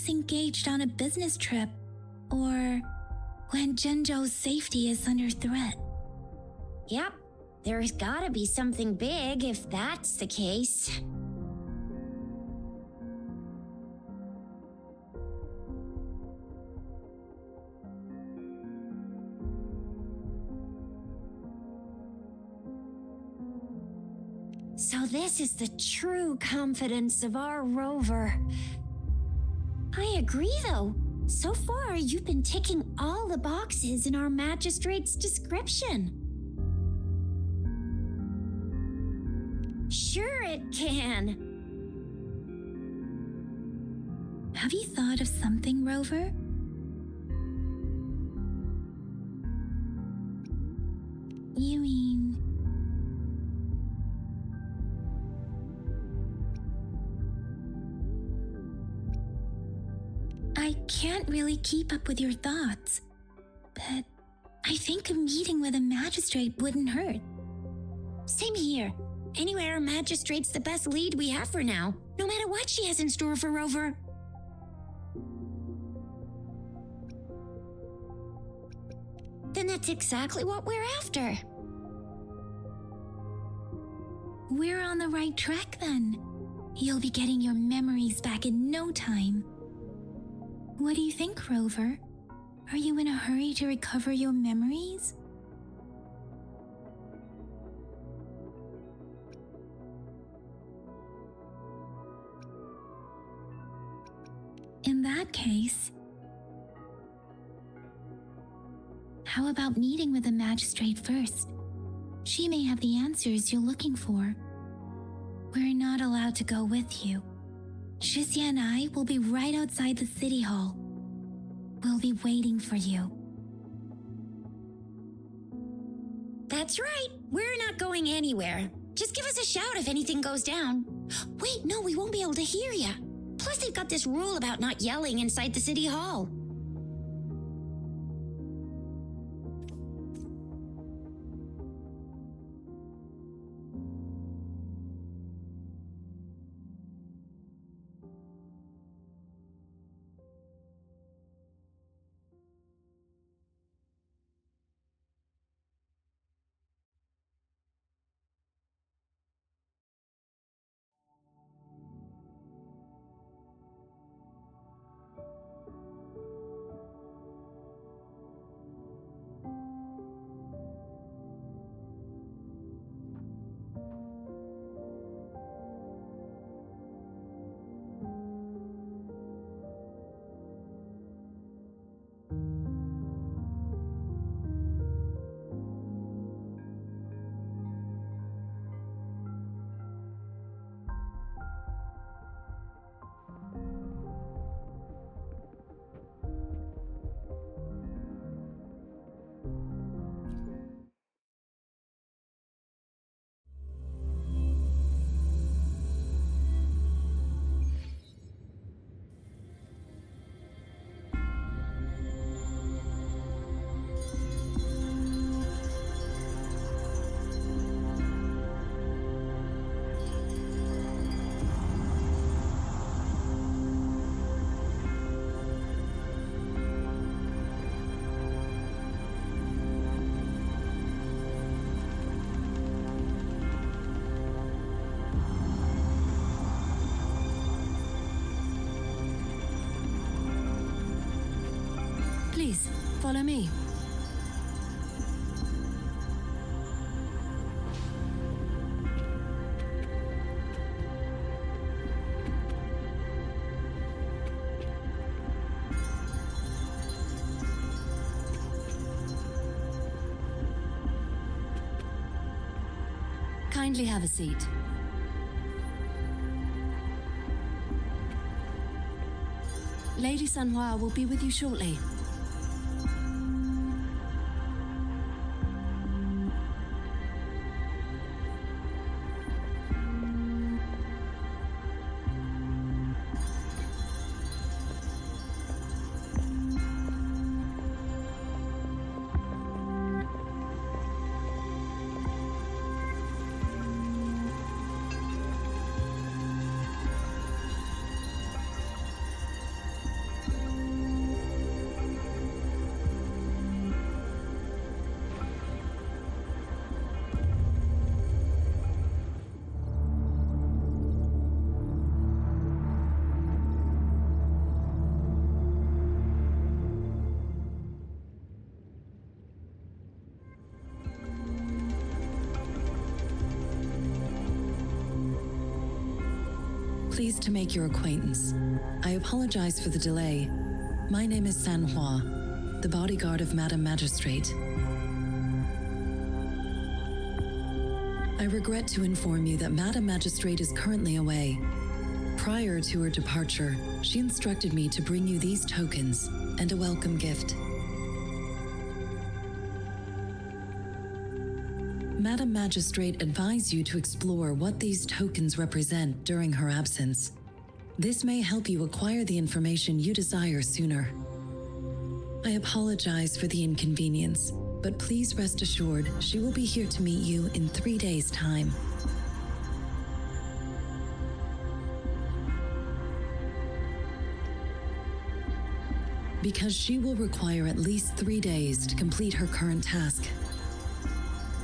he's engaged on a business trip or when Junjo's safety is under threat. Yep, there's gotta be something big if that's the case. So this is the true confidence of our rover. I agree, though. So far, you've been ticking all the boxes in our magistrate's description. Sure it can. Have you thought of something, Rover? You mean... I can't really keep up with your thoughts, but I think a meeting with a magistrate wouldn't hurt. Same here. Anyway, our magistrate's the best lead we have for now, no matter what she has in store for Rover. Then that's exactly what we're after. We're on the right track then. You'll be getting your memories back in no time. What do you think, Rover? Are you in a hurry to recover your memories? In that case, how about meeting with the magistrate first? She may have the answers you're looking for. We're not allowed to go with you. Shizia and I will be right outside the city hall. We'll be waiting for you. That's right. We're not going anywhere. Just give us a shout if anything goes down. Wait, no, we won't be able to hear ya. Plus, they've got this rule about not yelling inside the city hall. Please, follow me. Kindly have a seat. Lady Sanhua will be with you shortly. pleased to make your acquaintance. I apologize for the delay. My name is Sanhua, the bodyguard of Madam Magistrate. I regret to inform you that Madam Magistrate is currently away. Prior to her departure, she instructed me to bring you these tokens and a welcome gift. Madam Magistrate advised you to explore what these tokens represent during her absence. This may help you acquire the information you desire sooner. I apologize for the inconvenience, but please rest assured she will be here to meet you in 3 days' time. Because she will require at least 3 days to complete her current task.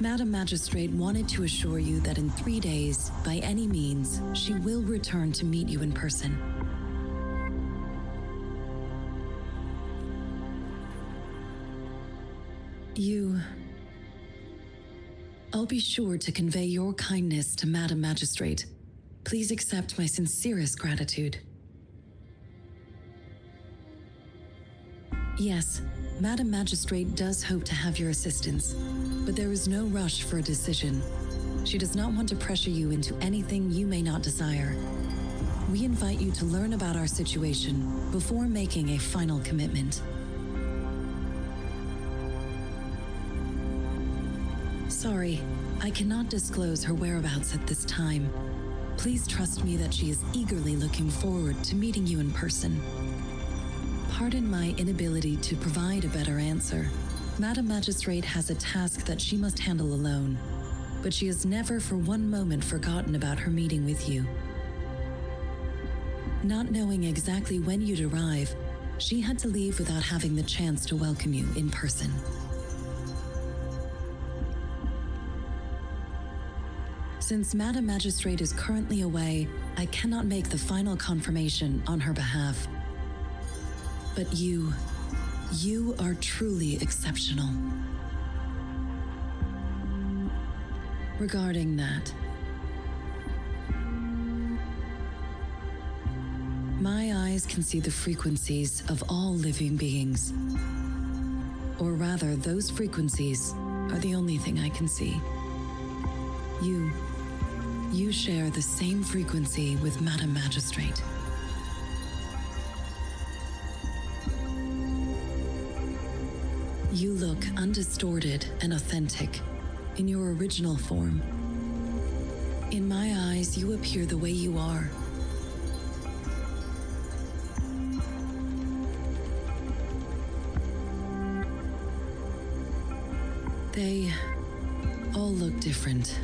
Madam Magistrate wanted to assure you that in 3 days, by any means, she will return to meet you in person. I'll be sure to convey your kindness to Madam Magistrate. Please accept my sincerest gratitude. Yes, Madam Magistrate does hope to have your assistance, but there is no rush for a decision. She does not want to pressure you into anything you may not desire. We invite you to learn about our situation before making a final commitment. Sorry, I cannot disclose her whereabouts at this time. Please trust me that she is eagerly looking forward to meeting you in person. Pardon my inability to provide a better answer. Madam Magistrate has a task that she must handle alone, but she has never for one moment forgotten about her meeting with you. Not knowing exactly when you'd arrive, she had to leave without having the chance to welcome you in person. Since Madam Magistrate is currently away, I cannot make the final confirmation on her behalf. But you are truly exceptional. Regarding that, my eyes can see the frequencies of all living beings. Or rather, those frequencies are the only thing I can see. You share the same frequency with Madam Magistrate. You look undistorted and authentic in your original form. In my eyes, you appear the way you are. They all look different.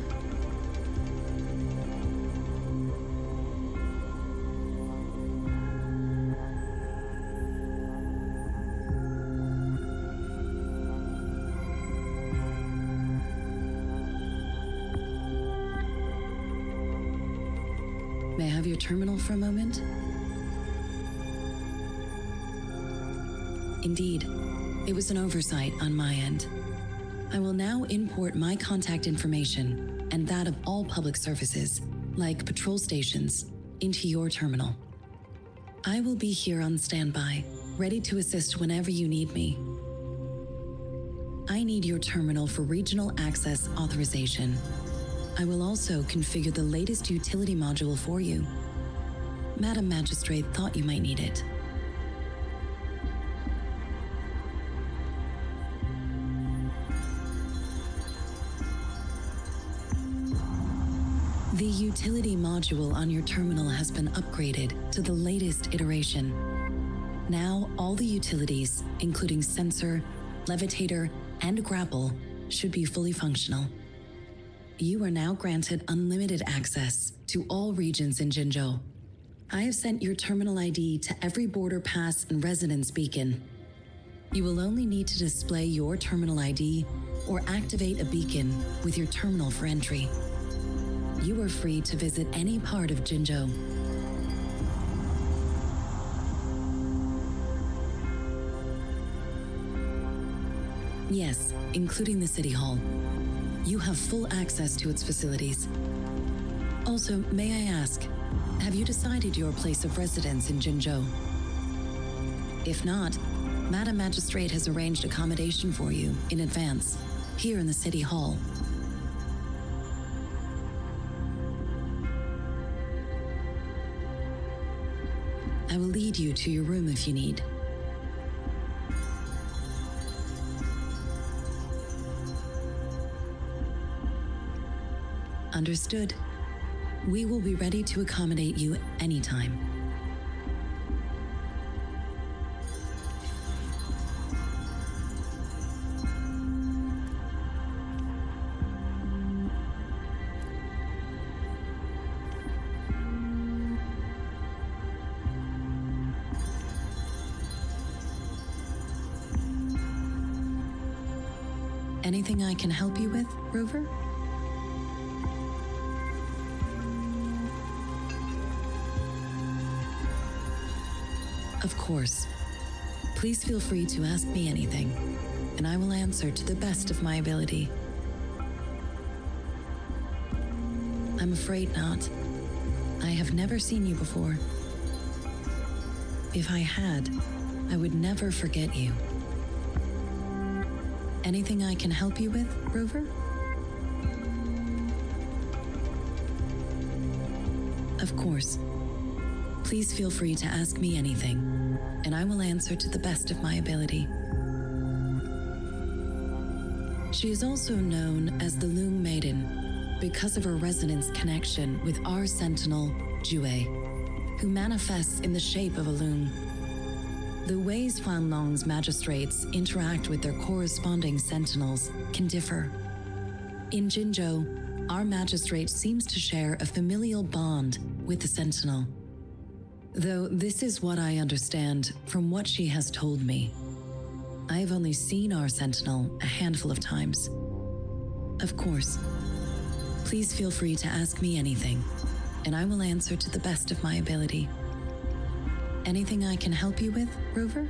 May I have your terminal for a moment? Indeed, it was an oversight on my end. I will now import my contact information and that of all public services, like patrol stations, into your terminal. I will be here on standby, ready to assist whenever you need me. I need your terminal for regional access authorization. I will also configure the latest utility module for you. Madam Magistrate thought you might need it. The utility module on your terminal has been upgraded to the latest iteration. Now, all the utilities, including sensor, levitator, and grapple, should be fully functional. You are now granted unlimited access to all regions in Jinzhou. I have sent your terminal ID to every border pass and residence beacon. You will only need to display your terminal ID or activate a beacon with your terminal for entry. You are free to visit any part of Jinzhou. Yes, including the City Hall. You have full access to its facilities. Also, may I ask, Have you decided your place of residence in Jinzhou? If not, Madam Magistrate has arranged accommodation for you in advance, here in the City Hall. I will lead you to your room if you need. Understood. We will be ready to accommodate you anytime. Anything I can help you with, Rover? Of course. Please feel free to ask me anything, and I will answer to the best of my ability. I'm afraid not. I have never seen you before. If I had, I would never forget you. Anything I can help you with, Rover? Of course. Please feel free to ask me anything, and I will answer to the best of my ability. She is also known as the Loom Maiden because of her resonance connection with our sentinel, Jue, who manifests in the shape of a loom. The ways Huanlong's magistrates interact with their corresponding sentinels can differ. In Jinzhou, our magistrate seems to share a familial bond with the sentinel. Though this is what I understand from what she has told me. I have only seen our sentinel a handful of times. Of course, please feel free to ask me anything, and I will answer to the best of my ability. Anything I can help you with, Rover?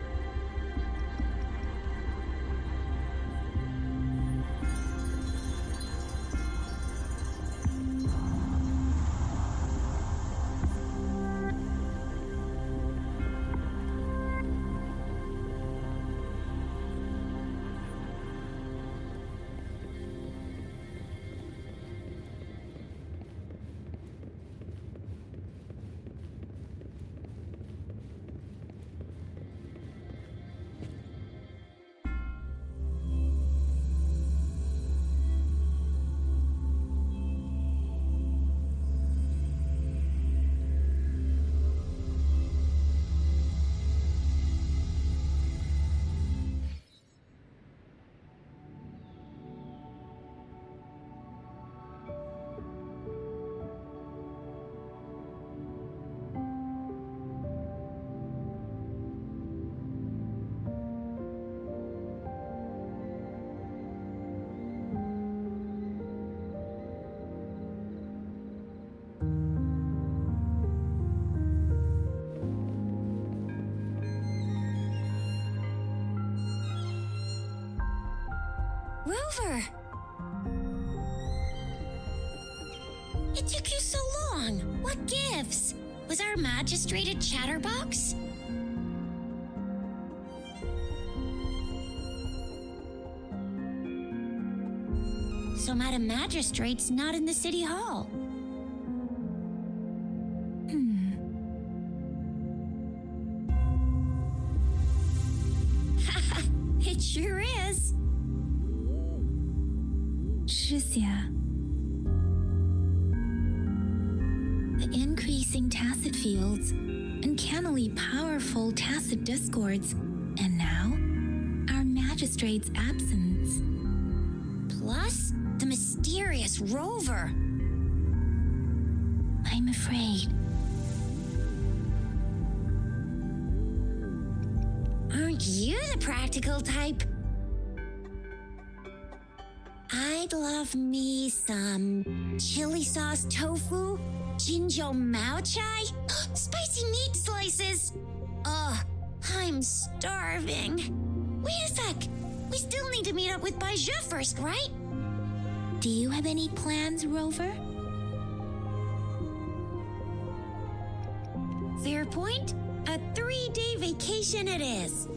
Rover! It took you so long. What gives? Was our magistrate a chatterbox? So Madam Magistrate's not in the City Hall. It sure is. Shixia. The increasing tacit fields, uncannily powerful tacit discords, and now, our magistrate's absence. Plus, the mysterious Rover. I'm afraid. Aren't you the practical type? I'd love me some chili sauce tofu, Jinzhou Mao Chai, spicy meat slices. Ugh, I'm starving. Wait a sec. We still need to meet up with Baizhi first, right? Do you have any plans, Rover? Fair point. A 3-day vacation it is.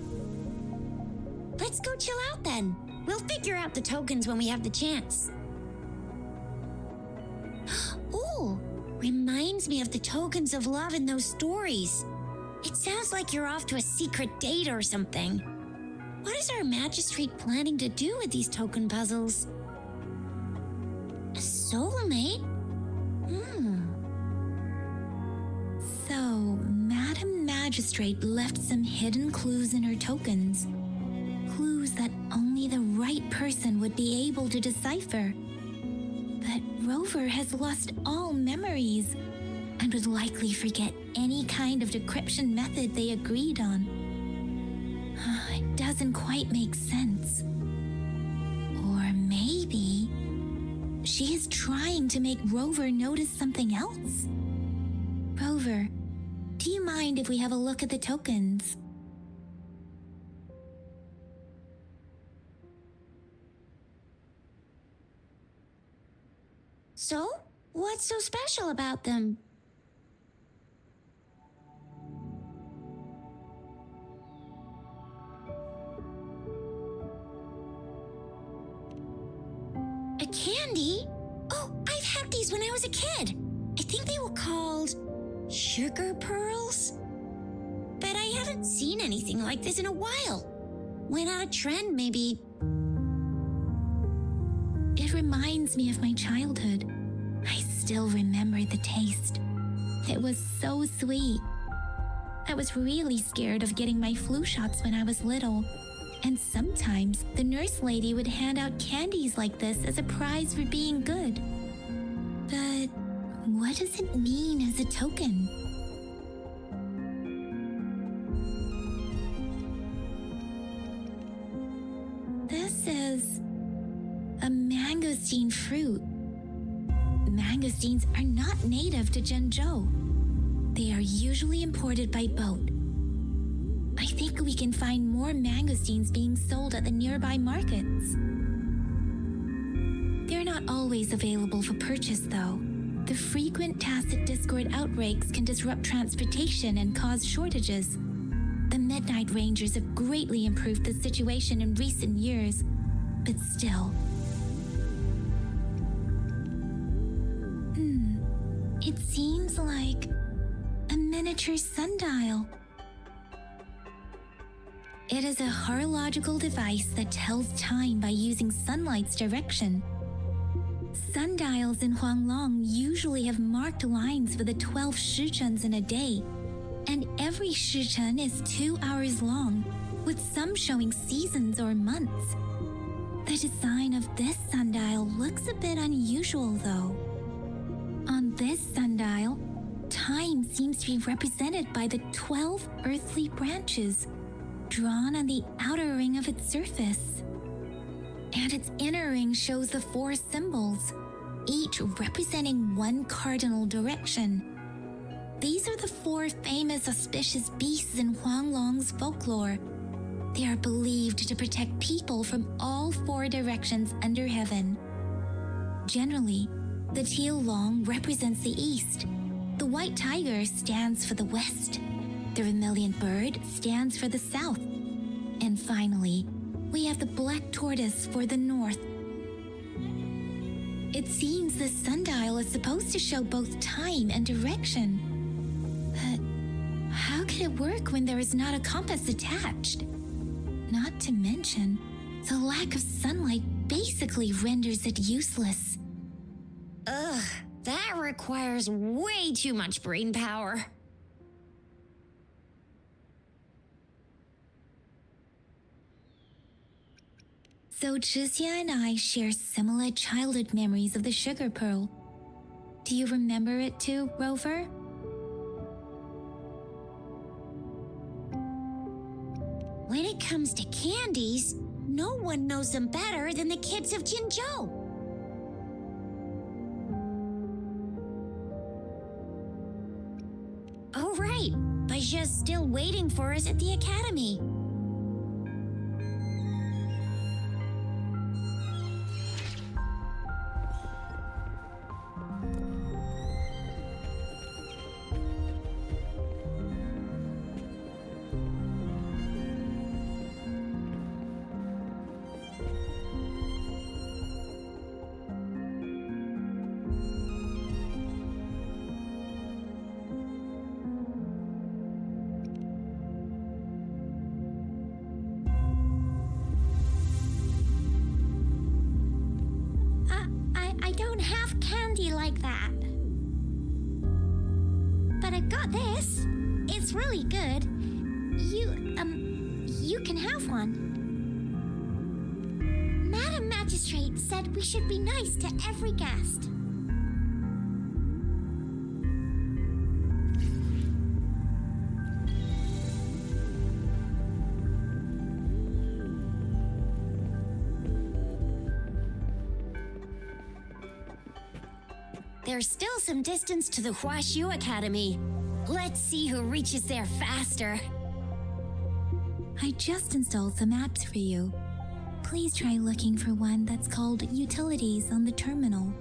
Let's go chill out then. We'll figure out the tokens when we have the chance. Ooh, reminds me of the tokens of love in those stories. It sounds like you're off to a secret date or something. What is our magistrate planning to do with these token puzzles? A soulmate? So, Madam Magistrate left some hidden clues in her tokens. Clues that only the right person would be able to decipher. But Rover has lost all memories and would likely forget any kind of decryption method they agreed on. It doesn't quite make sense. Or maybe she is trying to make Rover notice something else. Rover, do you mind if we have a look at the tokens? So, what's so special about them? A candy? Oh, I've had these when I was a kid. I think they were called sugar pearls? But I haven't seen anything like this in a while. Went out of trend, maybe. It reminds me of my childhood. I still remember the taste. It was so sweet. I was really scared of getting my flu shots when I was little. And sometimes the nurse lady would hand out candies like this as a prize for being good. But what does it mean as a token? This is a mangosteen fruit. Mangosteens are not native to Zhengzhou. They are usually imported by boat. I think we can find more mangosteens being sold at the nearby markets. They're not always available for purchase, though. The frequent tacit Discord outbreaks can disrupt transportation and cause shortages. The Midnight Rangers have greatly improved the situation in recent years, but still. It seems like a miniature sundial. It is a horological device that tells time by using sunlight's direction. Sundials in Huanglong usually have marked lines for the 12 shichens in a day, and every shichen is 2 hours long, with some showing seasons or months. The design of this sundial looks a bit unusual, though. On this sundial, time seems to be represented by the 12 earthly branches, drawn on the outer ring of its surface. And its inner ring shows the 4 symbols, each representing one cardinal direction. These are the 4 famous auspicious beasts in Huanglong's folklore. They are believed to protect people from all 4 directions under heaven. Generally, the teal long represents the east. The white tiger stands for the west. The vermilion bird stands for the south. And finally, we have the black tortoise for the north. It seems the sundial is supposed to show both time and direction. But how could it work when there is not a compass attached? Not to mention, the lack of sunlight basically renders it useless. Ugh, that requires way too much brain power. So Zhixia and I share similar childhood memories of the sugar pearl. Do you remember it too, Rover? When it comes to candies, no one knows them better than the kids of Jinzhou. Oh, right. Baijia's still waiting for us at the academy. like that. But I've got this. It's really good. You can have one. Madam Magistrate said we should be nice to every guest. There's still some distance to the Huashu Academy. Let's see who reaches there faster. I just installed some apps for you. Please try looking for one that's called Utilities on the terminal.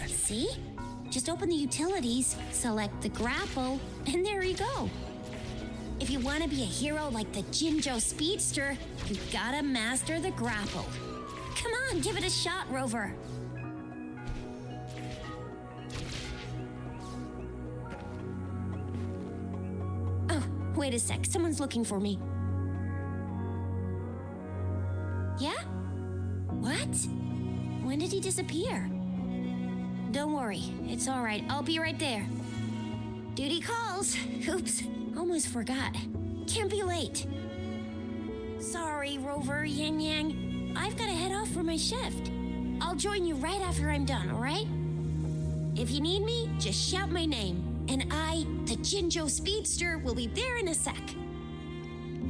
See? Just open the utilities, select the grapple, and there you go. If you want to be a hero like the Jinjo Speedster, you've got to master the grapple. Come on, give it a shot, Rover. Oh, wait a sec. Someone's looking for me. Yeah? What? When did he disappear? Don't worry. It's all right. I'll be right there. Duty calls. Oops. Almost forgot. Can't be late. Sorry, Rover, Yang Yang. I've got to head off for my shift. I'll join you right after I'm done, all right? If you need me, just shout my name. And I, the Jinjo Speedster, will be there in a sec.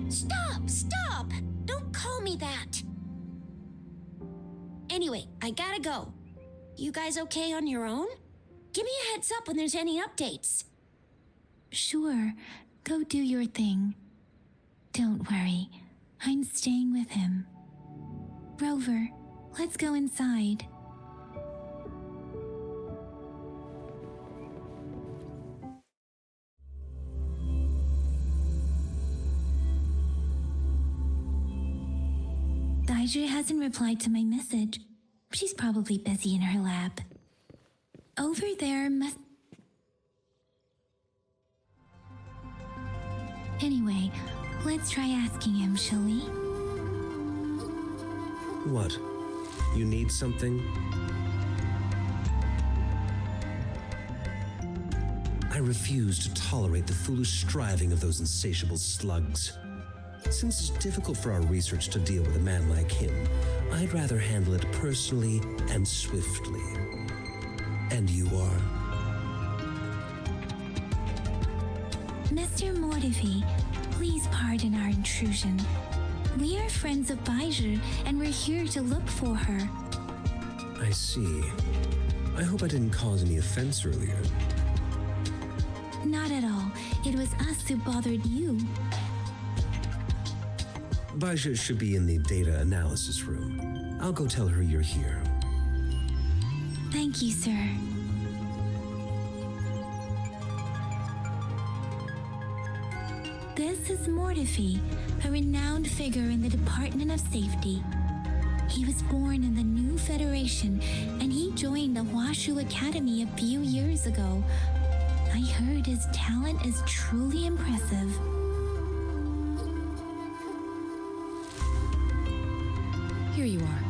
Stop! Stop! Don't call me that. Anyway, I gotta go. You guys okay on your own? Give me a heads up when there's any updates. Sure, go do your thing. Don't worry, I'm staying with him. Rover, let's go inside. Daiju hasn't replied to my message. She's probably busy in her lab. Over there must... Anyway, let's try asking him, shall we? What? You need something? I refuse to tolerate the foolish striving of those insatiable slugs. Since it's difficult for our research to deal with a man like him, I'd rather handle it personally and swiftly. And you are? Mr. Mortifi, please pardon our intrusion. We are friends of Baiju, and we're here to look for her. I see. I hope I didn't cause any offense earlier. Not at all. It was us who bothered you. Baija should be in the data analysis room. I'll go tell her you're here. Thank you, sir. This is Mortifi, a renowned figure in the Department of Safety. He was born in the new Federation, and he joined the Huashu Academy a few years ago. I heard his talent is truly impressive. Here you are.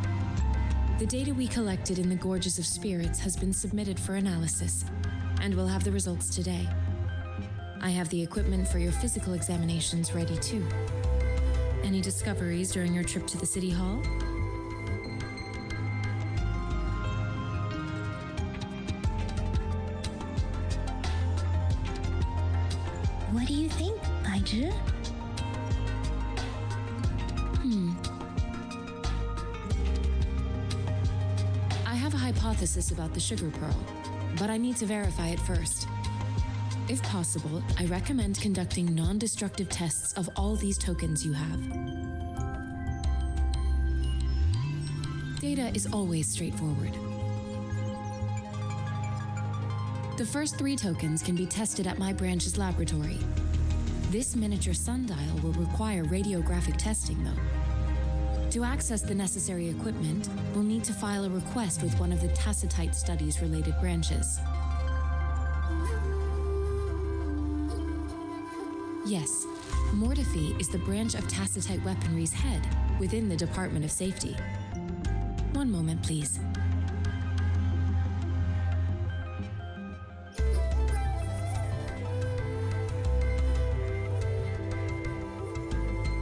The data we collected in the Gorges of Spirits has been submitted for analysis, and we'll have the results today. I have the equipment for your physical examinations ready too. Any discoveries during your trip to the City Hall? What do you think, Baiju? I have a hypothesis about the sugar pearl, but I need to verify it first. If possible, I recommend conducting non-destructive tests of all these tokens you have. Data is always straightforward. The first 3 tokens can be tested at my branch's laboratory. This miniature sundial will require radiographic testing, though. To access the necessary equipment, we'll need to file a request with one of the Tacitite Studies-related branches. Yes, Mortiphy is the branch of Tacitite Weaponry's head within the Department of Safety. One moment, please.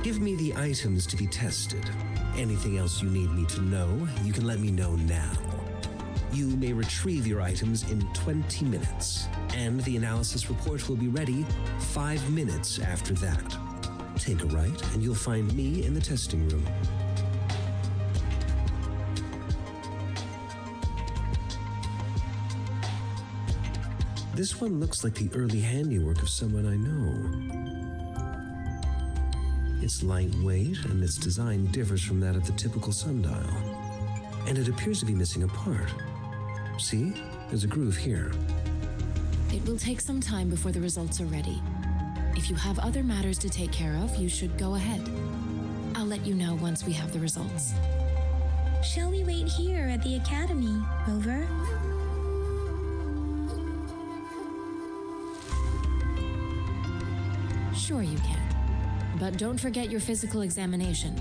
Give me the items to be tested. Anything else you need me to know, you can let me know now. You may retrieve your items in 20 minutes, and the analysis report will be ready 5 minutes after that. Take a right, and you'll find me in the testing room. This one looks like the early handiwork of someone I know. It's lightweight, and its design differs from that of the typical sundial. And it appears to be missing a part. See? There's a groove here. It will take some time before the results are ready. If you have other matters to take care of, you should go ahead. I'll let you know once we have the results. Shall we wait here at the academy, Rover? Sure you can. But don't forget your physical examination.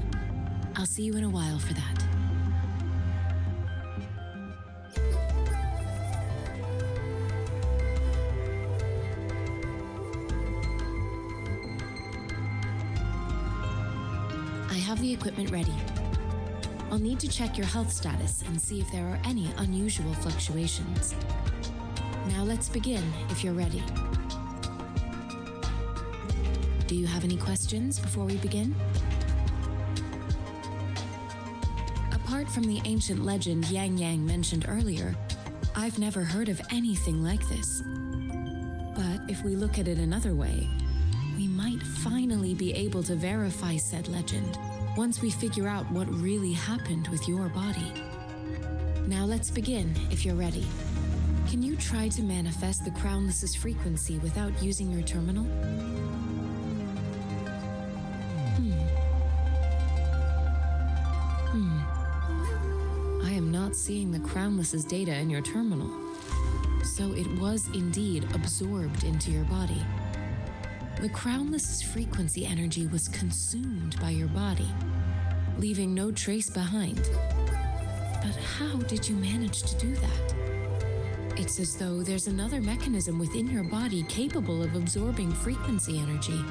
I'll see you in a while for that. I have the equipment ready. I'll need to check your health status and see if there are any unusual fluctuations. Now let's begin if you're ready. Do you have any questions before we begin? Apart from the ancient legend Yang Yang mentioned earlier, I've never heard of anything like this. But if we look at it another way, we might finally be able to verify said legend once we figure out what really happened with your body. Now let's begin if you're ready. Can you try to manifest the Crownless's frequency without using your terminal? I am not seeing the Crownless's data in your terminal. So it was indeed absorbed into your body. The Crownless's frequency energy was consumed by your body, leaving no trace behind. But how did you manage to do that? It's as though there's another mechanism within your body capable of absorbing frequency energy.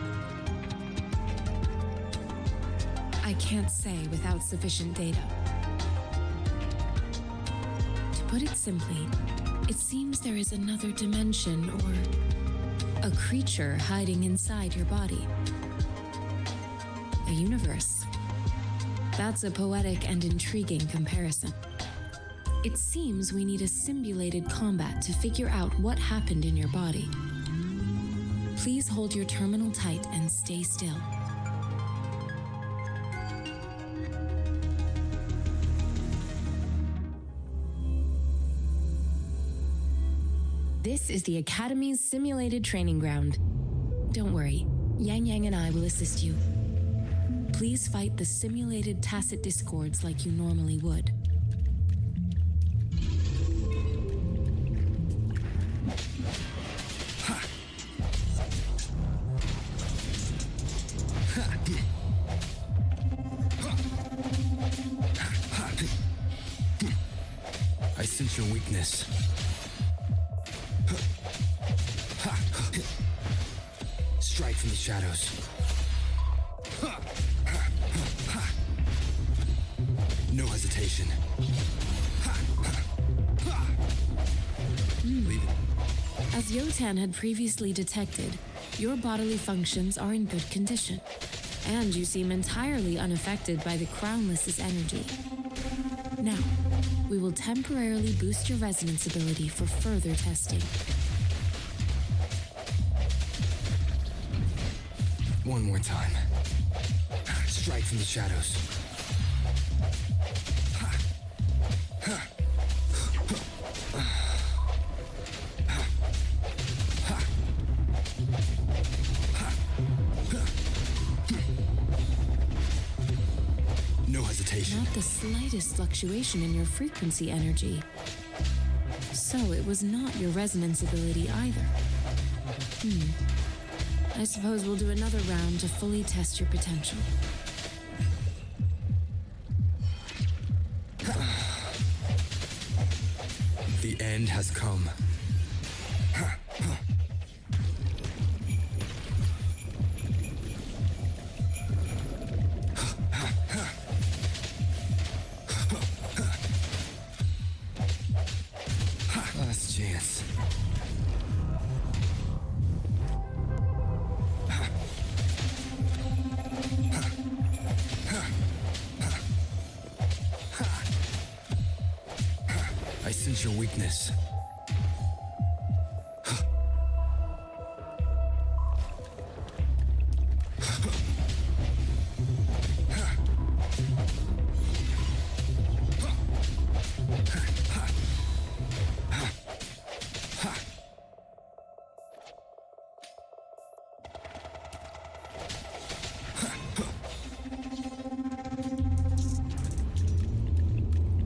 I can't say without sufficient data. To put it simply, it seems there is another dimension or a creature hiding inside your body. A universe. That's a poetic and intriguing comparison. It seems we need a simulated combat to figure out what happened in your body. Please hold your terminal tight and stay still. This is the Academy's simulated training ground. Don't worry, Yang Yang and I will assist you. Please fight the simulated tacit discords like you normally would. I sense your weakness. Strike from the shadows. No hesitation. Leave it. As Yotan had previously detected, your bodily functions are in good condition, and you seem entirely unaffected by the Crownless's energy. Now, we will temporarily boost your resonance ability for further testing. One more time. Strike from the shadows. No hesitation. Not the slightest fluctuation in your frequency energy. So it was not your resonance ability either. I suppose we'll do another round to fully test your potential. The end has come. Last chance. I sense your weakness.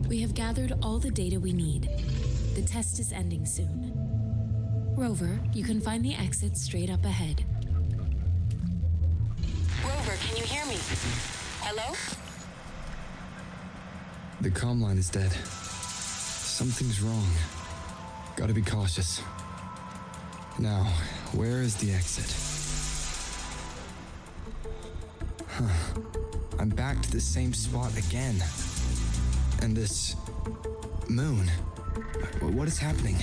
We have gathered all the data we need. The test is ending soon. Rover, you can find the exit straight up ahead. Rover, can you hear me? Hello? The comm line is dead. Something's wrong. Gotta be cautious. Now, where is the exit? I'm back to the same spot again. And this moon. What is happening?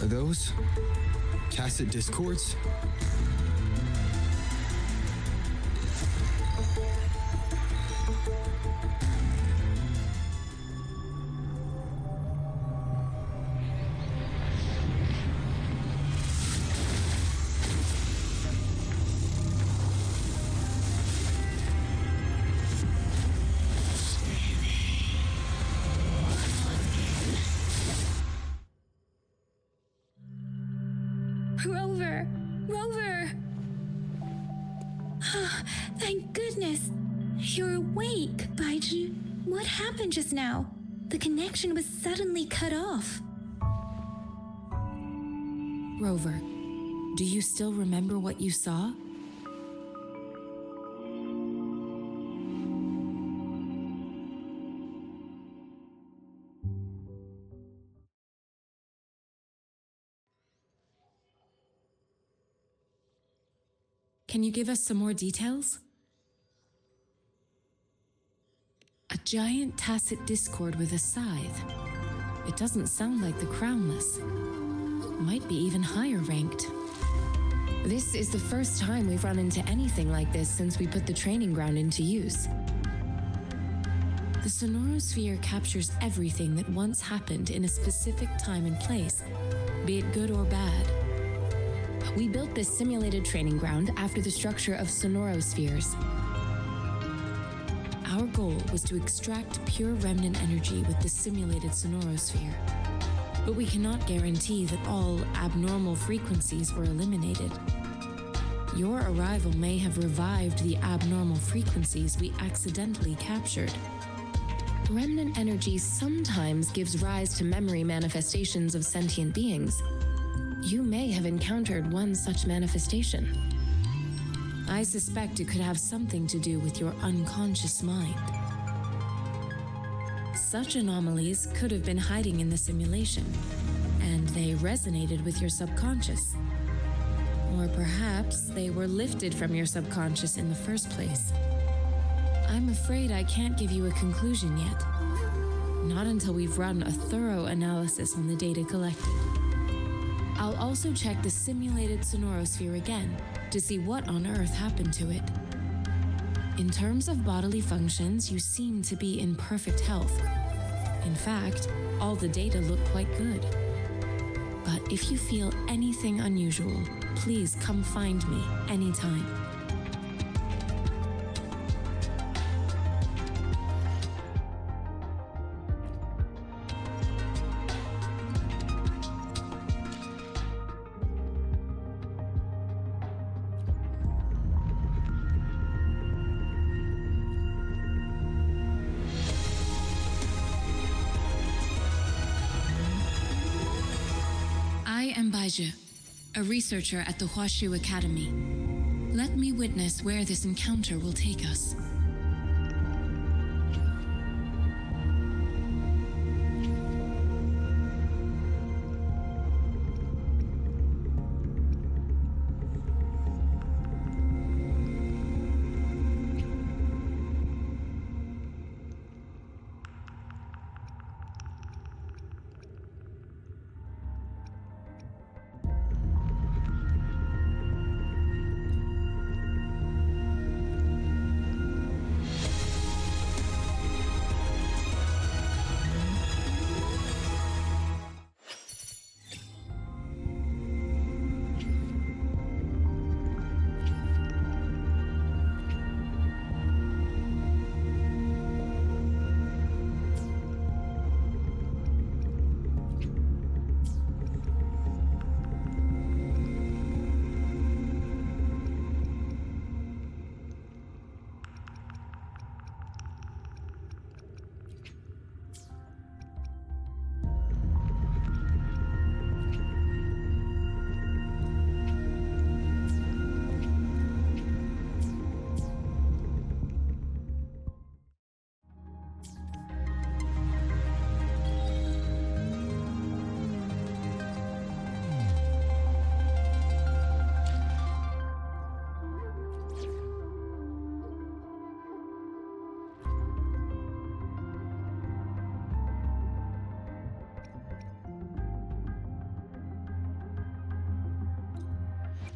Are those tacit discords? Rover! Rover! Thank goodness! You're awake, Baizhi. What happened just now? The connection was suddenly cut off. Rover, do you still remember what you saw? Can you give us some more details? A giant tacit discord with a scythe. It doesn't sound like the crownless. Might be even higher ranked. This is the first time we've run into anything like this since we put the training ground into use. The sonorosphere captures everything that once happened in a specific time and place, be it good or bad. We built this simulated training ground after the structure of sonorospheres. Our goal was to extract pure remnant energy with the simulated sonorosphere. But we cannot guarantee that all abnormal frequencies were eliminated. Your arrival may have revived the abnormal frequencies we accidentally captured. Remnant energy sometimes gives rise to memory manifestations of sentient beings. You may have encountered one such manifestation. I suspect it could have something to do with your unconscious mind. Such anomalies could have been hiding in the simulation, and they resonated with your subconscious. Or perhaps they were lifted from your subconscious in the first place. I'm afraid I can't give you a conclusion yet. Not until we've run a thorough analysis on the data collected. I'll also check the simulated sonorosphere again to see what on earth happened to it. In terms of bodily functions, you seem to be in perfect health. In fact, all the data look quite good. But if you feel anything unusual, please come find me anytime. Elijah, a researcher at the Huashu Academy. Let me witness where this encounter will take us.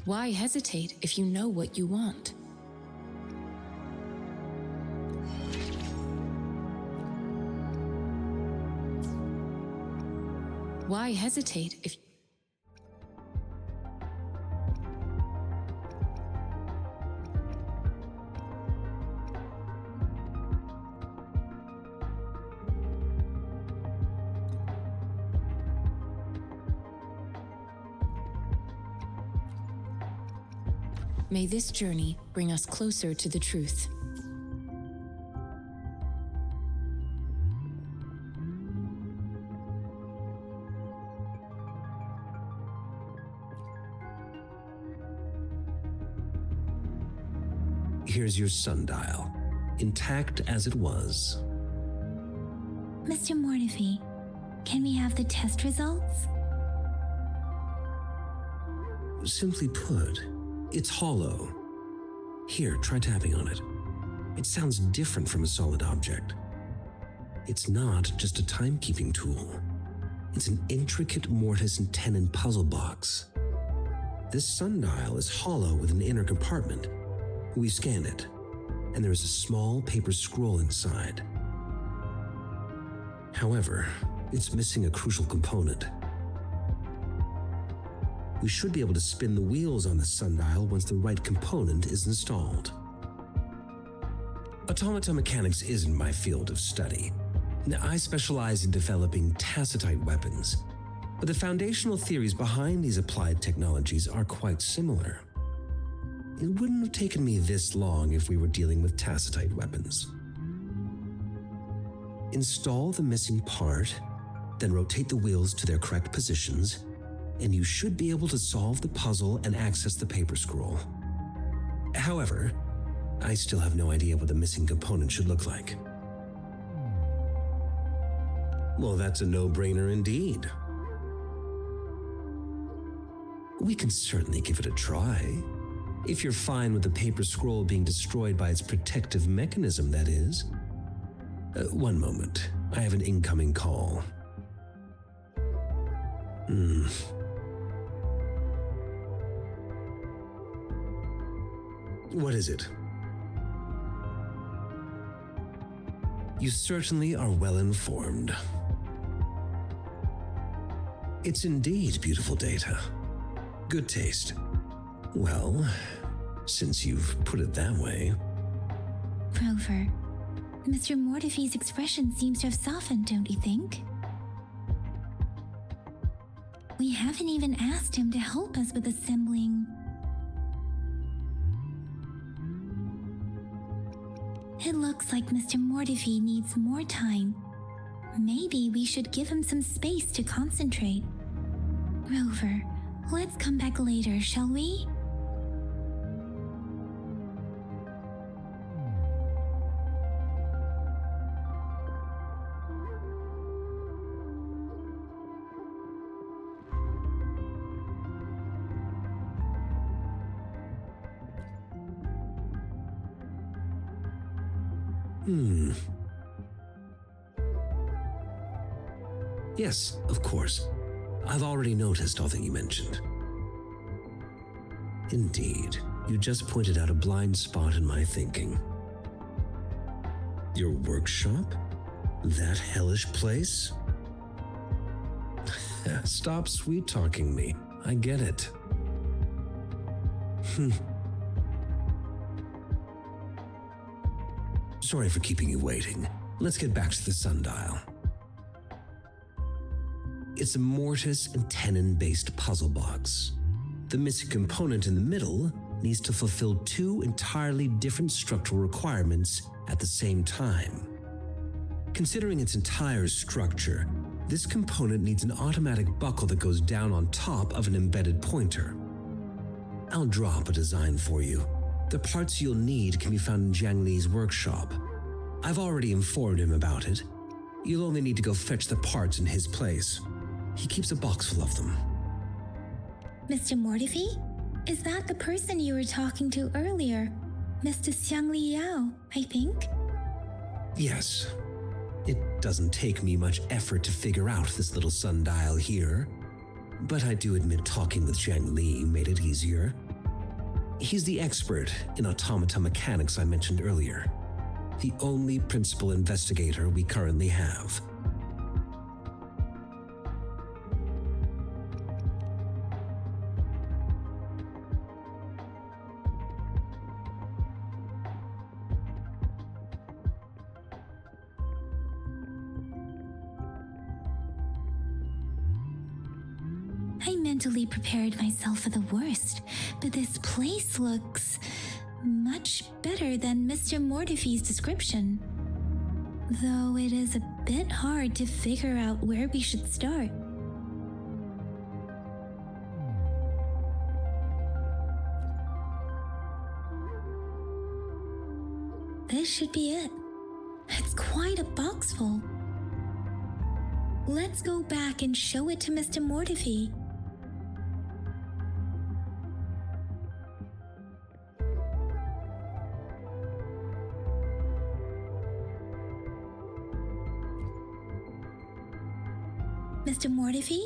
Why hesitate if you know what you want? Why hesitate if... May this journey bring us closer to the truth. Here's your sundial, intact as it was. Mr. Mortefi, can we have the test results? Simply put, it's hollow. Here, try tapping on it. It sounds different from a solid object. It's not just a timekeeping tool. It's an intricate mortise and tenon puzzle box. This sundial is hollow with an inner compartment. We scan it, and there is a small paper scroll inside. However, it's missing a crucial component. We should be able to spin the wheels on the sundial once the right component is installed. Automata mechanics isn't my field of study. I specialize in developing tacitite weapons, but the foundational theories behind these applied technologies are quite similar. It wouldn't have taken me this long if we were dealing with tacitite weapons. Install the missing part, then rotate the wheels to their correct positions, and you should be able to solve the puzzle and access the paper scroll. However, I still have no idea what the missing component should look like. Well, that's a no-brainer indeed. We can certainly give it a try. If you're fine with the paper scroll being destroyed by its protective mechanism, that is. One moment. I have an incoming call. What is it? You certainly are well informed. It's indeed beautiful data. Good taste. Well, since you've put it that way. Rover, Mr. Mortefi's expression seems to have softened, don't you think? We haven't even asked him to help us with assembling. It looks like Mr. Mortefi needs more time. Maybe we should give him some space to concentrate. Rover, Let's come back later, shall we? Yes, of course. I've already noticed all that you mentioned. Indeed, you just pointed out a blind spot in my thinking. Your workshop? That hellish place? Stop sweet-talking me. I get it. Sorry for keeping you waiting. Let's get back to the sundial. It's a mortise and tenon-based puzzle box. The missing component in the middle needs to fulfill two entirely different structural requirements at the same time. Considering its entire structure, this component needs an automatic buckle that goes down on top of an embedded pointer. I'll draw up a design for you. The parts you'll need can be found in Jiang Li's workshop. I've already informed him about it. You'll only need to go fetch the parts in his place. He keeps a box full of them. Mr. Mortifi? Is that the person you were talking to earlier? Mr. Xiang Liao, I think? Yes. It doesn't take me much effort to figure out this little sundial here. But I do admit talking with Jiang Li made it easier. He's the expert in automata mechanics I mentioned earlier. The only principal investigator we currently have. I mentally prepared myself for the worst, but this place looks much better than Mr. Mortifi's description. Though it is a bit hard to figure out where we should start. This should be it. It's quite a box full. Let's go back and show it to Mr. Mortifi. Mr. Mortifi,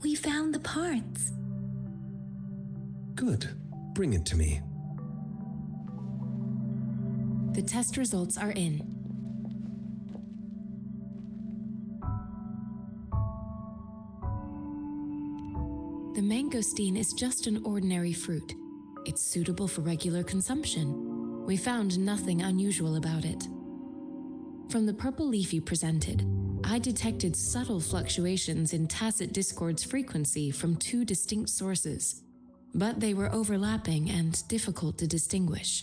we found the parts. Good. Bring it to me. The test results are in. The mangosteen is just an ordinary fruit. It's suitable for regular consumption. We found nothing unusual about it. From the purple leaf you presented, I detected subtle fluctuations in tacit discord's frequency from two distinct sources, but they were overlapping and difficult to distinguish.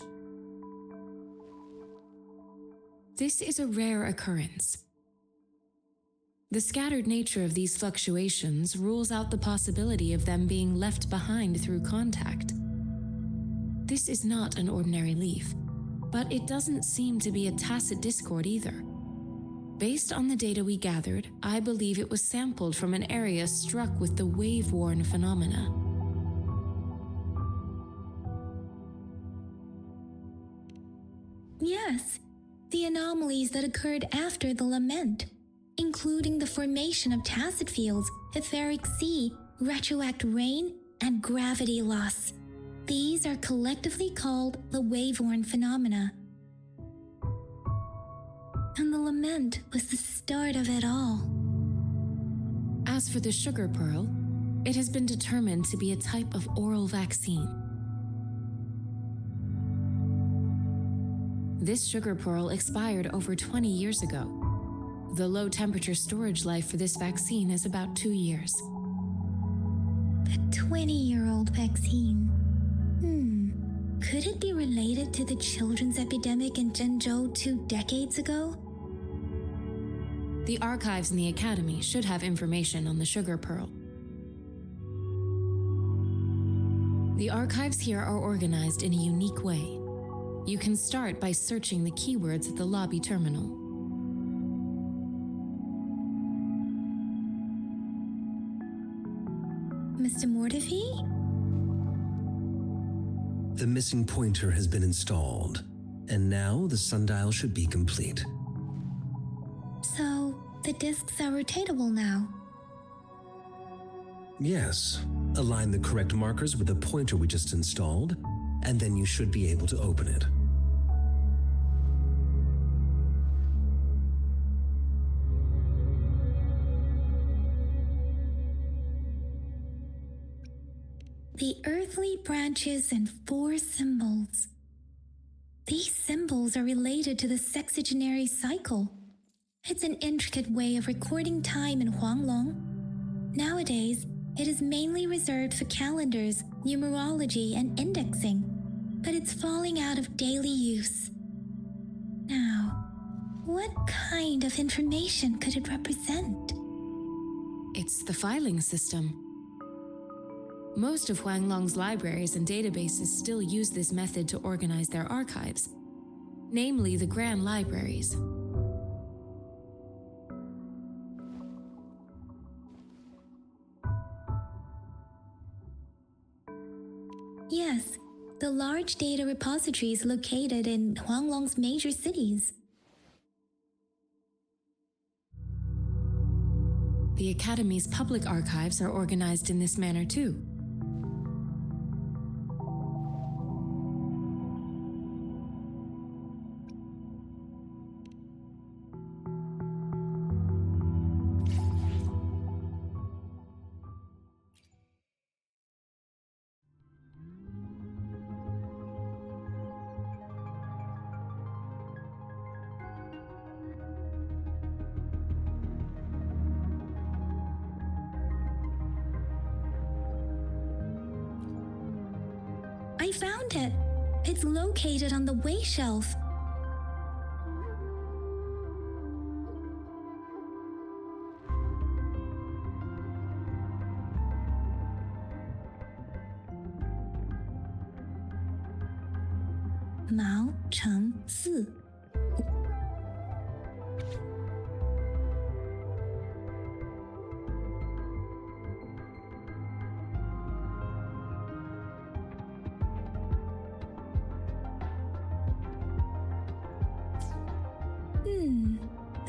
This is a rare occurrence. The scattered nature of these fluctuations rules out the possibility of them being left behind through contact. This is not an ordinary leaf, but it doesn't seem to be a tacit discord either. Based on the data we gathered, I believe it was sampled from an area struck with the wave-worn phenomena. Yes, the anomalies that occurred after the lament, including the formation of tacit fields, etheric sea, retroact rain, and gravity loss. These are collectively called the wave-worn phenomena. And the lament was the start of it all. As for the sugar pearl, it has been determined to be a type of oral vaccine. This sugar pearl expired over 20 years ago. The low temperature storage life for this vaccine is about 2 years. A 20-year-old vaccine. Could it be related to the children's epidemic in Zhenzhou 2 decades ago? The archives in the Academy should have information on the sugar pearl. The archives here are organized in a unique way. You can start by searching the keywords at the lobby terminal. Mr. Mortefi? The missing pointer has been installed, and now the sundial should be complete. So, the discs are rotatable now. Yes. Align the correct markers with the pointer we just installed, and then you should be able to open it. The earthly branches and 4 symbols. These symbols are related to the sexagenary cycle. It's an intricate way of recording time in Huanglong. Nowadays, it is mainly reserved for calendars, numerology, and indexing, but it's falling out of daily use. Now, what kind of information could it represent? It's the filing system. Most of Huanglong's libraries and databases still use this method to organize their archives, namely the Grand Libraries. Yes, the large data repositories located in Huanglong's major cities. The Academy's public archives are organized in this manner too. I found it. It's located on the way shelf. Mao Cheng Si.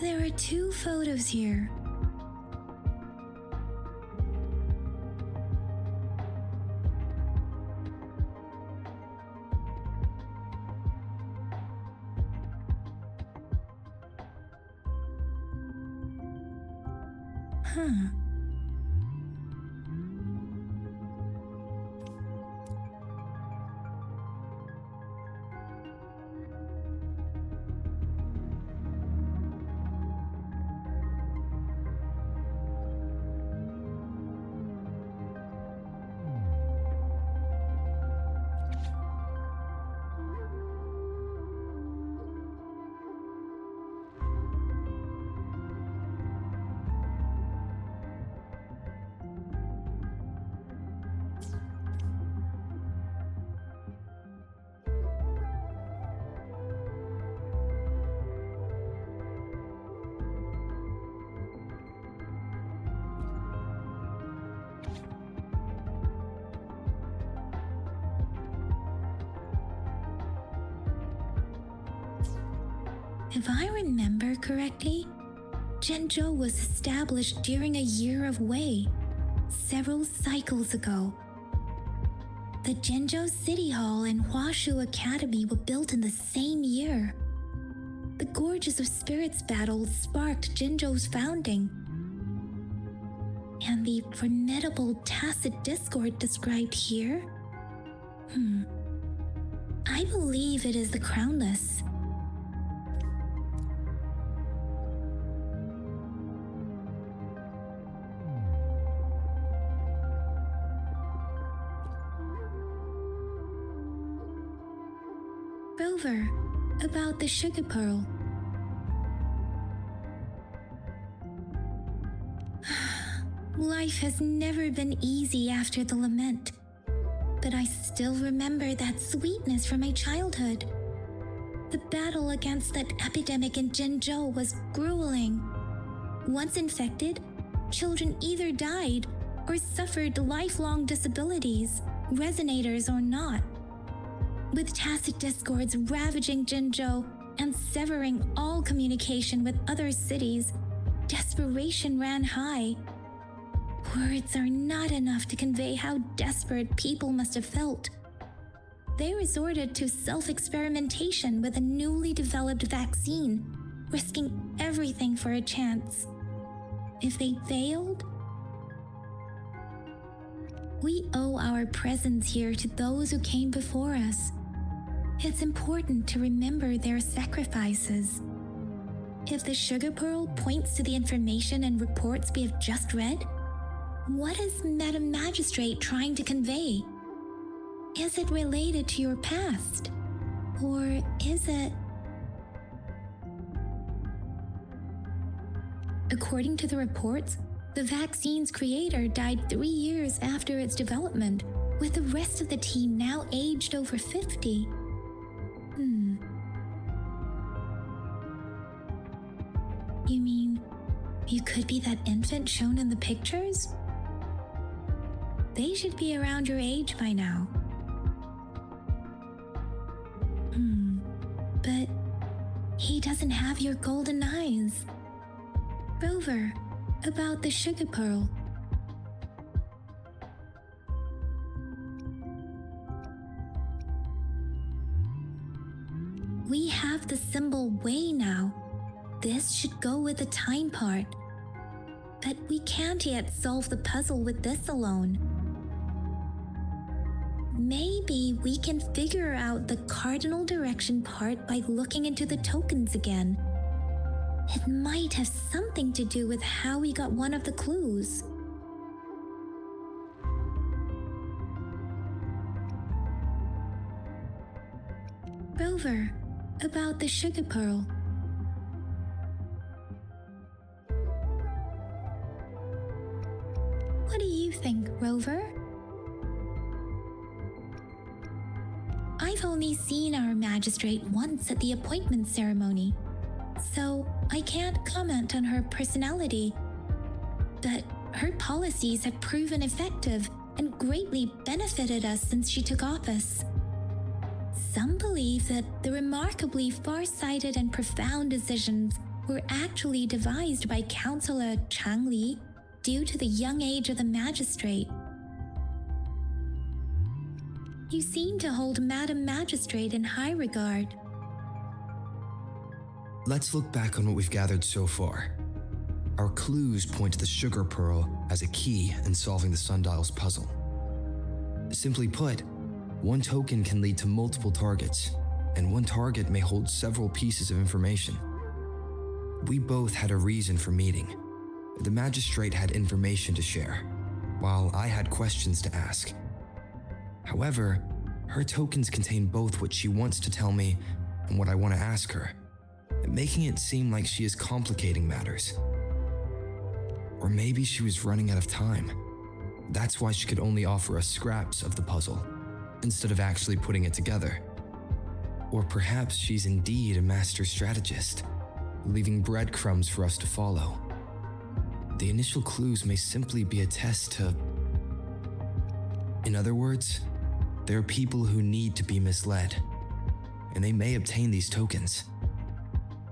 There are 2 photos here. If I remember correctly, Zhenzhou was established during a year of Wei, several cycles ago. The Zhenzhou City Hall and Huashu Academy were built in the same year. The Gorges of Spirits battle sparked Zhenzhou's founding. And the formidable tacit discord described here? I believe it is the Crownless. Rover, about the sugar pearl. Life has never been easy after the lament. but I still remember that sweetness from my childhood. The battle against that epidemic in Jinzhou was grueling. Once infected, children either died or suffered lifelong disabilities, resonators or not. With tacit discords ravaging Jinzhou and severing all communication with other cities, desperation ran high. Words are not enough to convey how desperate people must have felt. They resorted to self-experimentation with a newly developed vaccine, risking everything for a chance. If they failed, we owe our presence here to those who came before us. It's important to remember their sacrifices. If the sugar pearl points to the information and reports we have just read, what is Madam Magistrate trying to convey? Is it related to your past? Or is it... According to the reports, the vaccine's creator died 3 years after its development, with the rest of the team now aged over 50. You mean, you could be that infant shown in the pictures? They should be around your age by now. But he doesn't have your golden eyes. Rover, about the sugar pearl. We have the symbol way now. This should go with the time part. But we can't yet solve the puzzle with this alone. Maybe we can figure out the cardinal direction part by looking into the tokens again. It might have something to do with how we got one of the clues. Rover, about the sugar pearl. What do you think, Rover? I've only seen our magistrate once at the appointment ceremony, so I can't comment on her personality. But her policies have proven effective and greatly benefited us since she took office. Some believe that the remarkably far-sighted and profound decisions were actually devised by Councillor Chang Li due to the young age of the magistrate. You seem to hold Madam Magistrate in high regard. Let's look back on what we've gathered so far. Our clues point to the sugar pearl as a key in solving the sundial's puzzle. Simply put, one token can lead to multiple targets, and one target may hold several pieces of information. We both had a reason for meeting. The magistrate had information to share, while I had questions to ask. However, her tokens contain both what she wants to tell me and what I want to ask her, making it seem like she is complicating matters. Or maybe she was running out of time. That's why she could only offer us scraps of the puzzle, instead of actually putting it together. Or perhaps she's indeed a master strategist, leaving breadcrumbs for us to follow. The initial clues may simply be a test to... In other words, there are people who need to be misled, and they may obtain these tokens.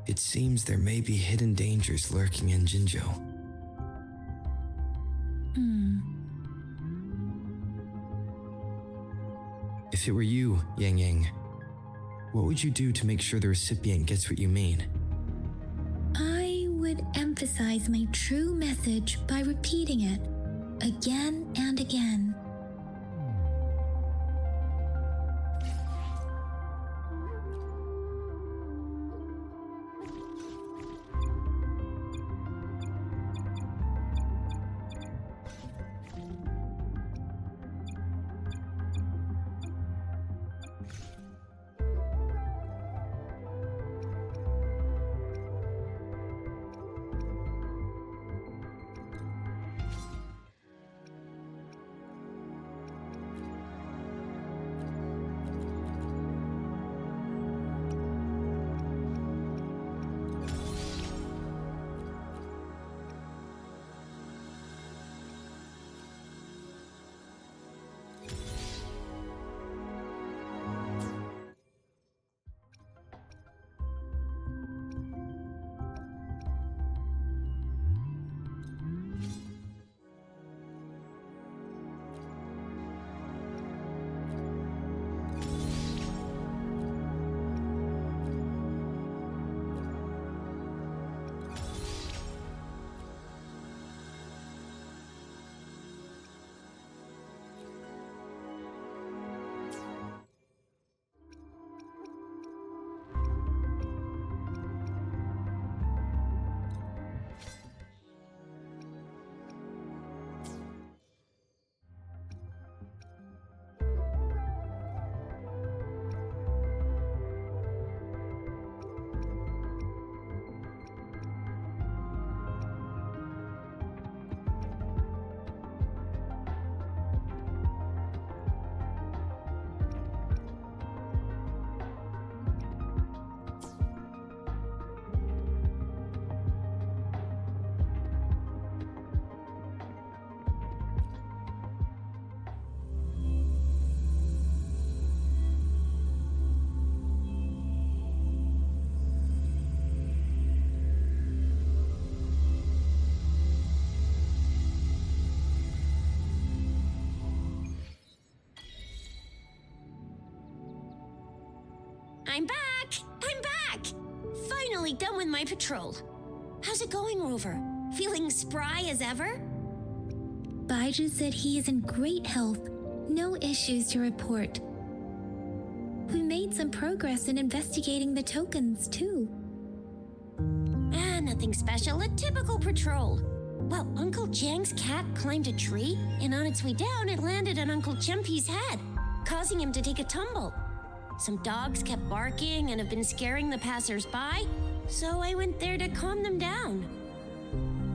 It seems there may be hidden dangers lurking in Jinzhou. If it were you, Yang Yang, what would you do to make sure the recipient gets what you mean? I would emphasize my true message by repeating it again and again. I'm back! I'm back! Finally done with my patrol. How's it going, Rover? Feeling spry as ever? Baiju said he is in great health. No issues to report. We made some progress in investigating the tokens, too. Nothing special. A typical patrol. Well, Uncle Jang's cat climbed a tree, and on its way down, it landed on Uncle Chumpi's head, causing him to take a tumble. Some dogs kept barking and have been scaring the passers-by, so I went there to calm them down.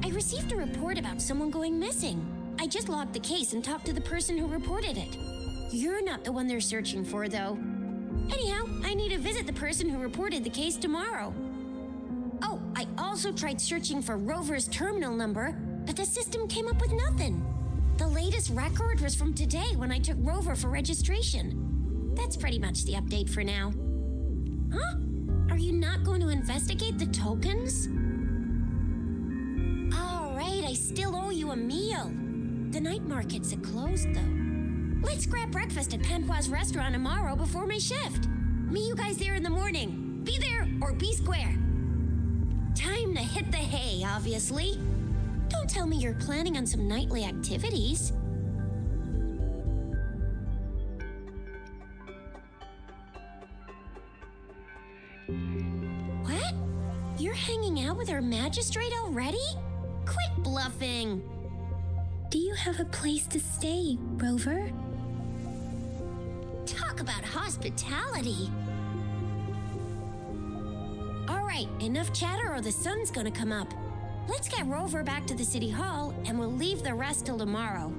I received a report about someone going missing. I just logged the case and talked to the person who reported it. You're not the one they're searching for, though. Anyhow, I need to visit the person who reported the case tomorrow. Oh, I also tried searching for Rover's terminal number, but the system came up with nothing. The latest record was from today when I took Rover for registration. That's pretty much the update for now. Huh? Are you not going to investigate the tokens? All right, I still owe you a meal. The night markets are closed, though. Let's grab breakfast at Panhua's restaurant tomorrow before my shift. Meet you guys there in the morning. Be there or be square. Time to hit the hay, obviously. Don't tell me you're planning on some nightly activities. What? You're hanging out with our magistrate already? Quit bluffing. Do you have a place to stay, Rover? Talk about hospitality. All right, enough chatter or the sun's gonna come up. Let's get Rover back to the city hall and we'll leave the rest till tomorrow.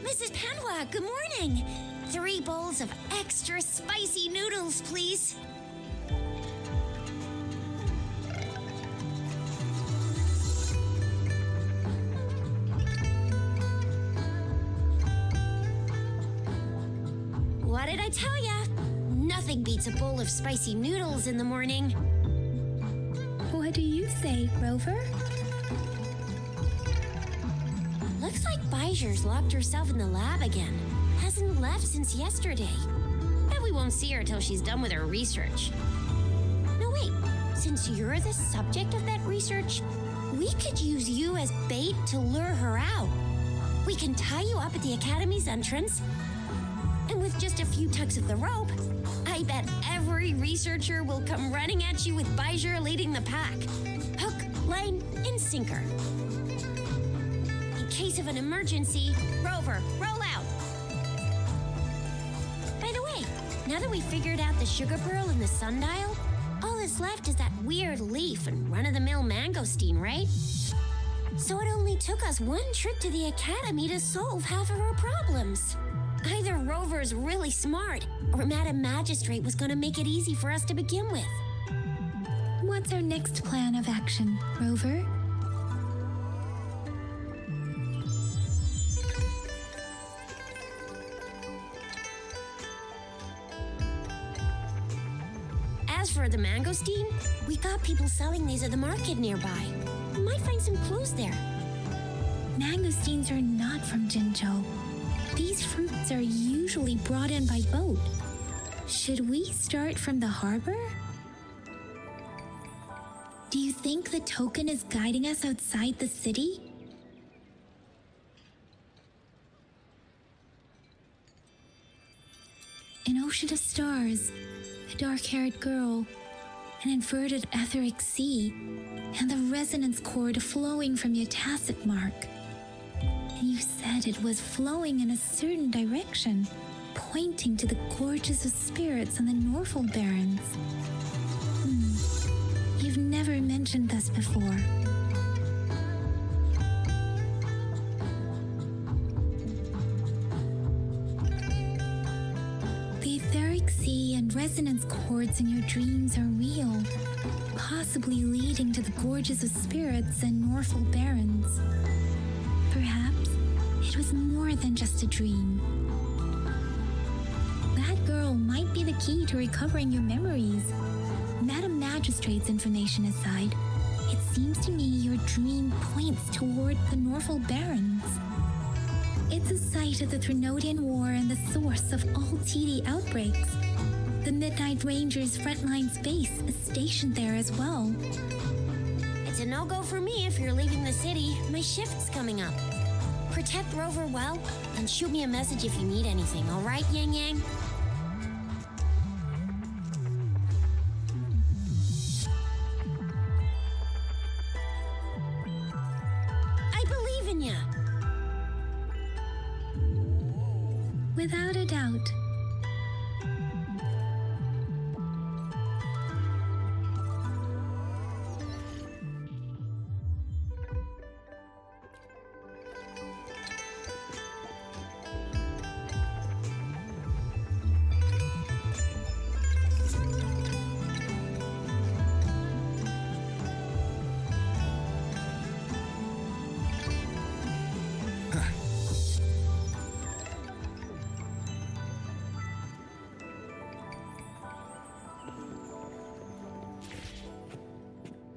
Mrs. Panhua, good morning. 3 bowls of extra spicy noodles, please. What did I tell ya? Nothing beats a bowl of spicy noodles in the morning. What do you say, Rover? Looks like Baiju's locked herself in the lab again. Hasn't left since yesterday. Bet we won't see her till she's done with her research. No, wait. Since you're the subject of that research, we could use you as bait to lure her out. We can tie you up at the Academy's entrance, and with just a few tugs of the rope, I bet every researcher will come running at you with Baiju leading the pack. Hook, line, and sinker. In case of an emergency, Rover, roll out. By the way, now that we figured out the sugar pearl and the sundial, all that's left is that weird leaf and run-of-the-mill mangosteen, right? So it only took us 1 trip to the Academy to solve half of our problems. Either Rover's really smart, or Madam Magistrate was going to make it easy for us to begin with. What's our next plan of action, Rover? As for the mangosteen, we got people selling these at the market nearby. We might find some clues there. Mangosteens are not from Jinzhou. These fruits are usually brought in by boat. Should we start from the harbor? Do you think the token is guiding us outside the city? An ocean of stars, a dark-haired girl, an inverted etheric sea, and the resonance cord flowing from your tacit mark. And you said it was flowing in a certain direction, pointing to the gorges of spirits on the Norfolk Barrens. You've never mentioned this before. The etheric sea and resonance cords in your dreams are real, possibly leading to the gorges of spirits and Norfolk Barrens. Perhaps it was more than just a dream. That girl might be the key to recovering your memories. Madam Magistrate's information aside, it seems to me your dream points toward the Norfolk Barrens. It's a site of the Trinodian War and the source of all TD outbreaks. The Midnight Rangers' frontline base is stationed there as well. It's a no-go for me if you're leaving the city. My shift's coming up. Protect Rover well, and shoot me a message if you need anything, all right, Yang Yang? I believe in ya. Without a doubt.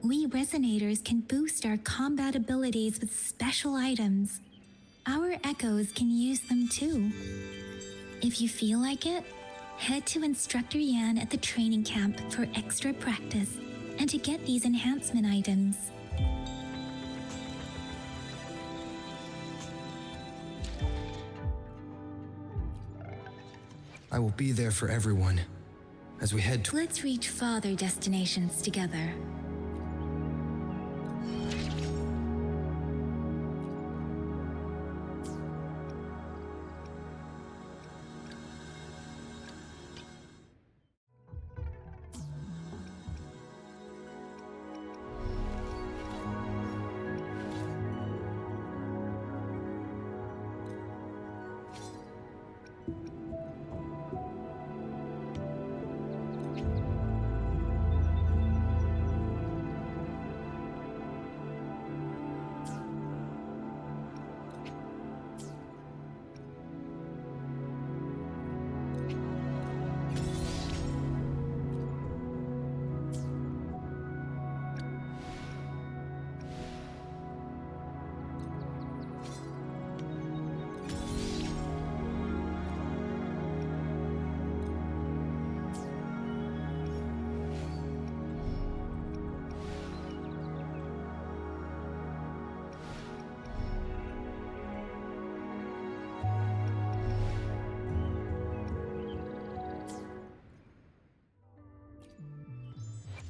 We resonators can boost our combat abilities with special items. Our echoes can use them too. If you feel like it, head to Instructor Yan at the training camp for extra practice and to get these enhancement items. I will be there for everyone as we head Let's reach farther destinations together.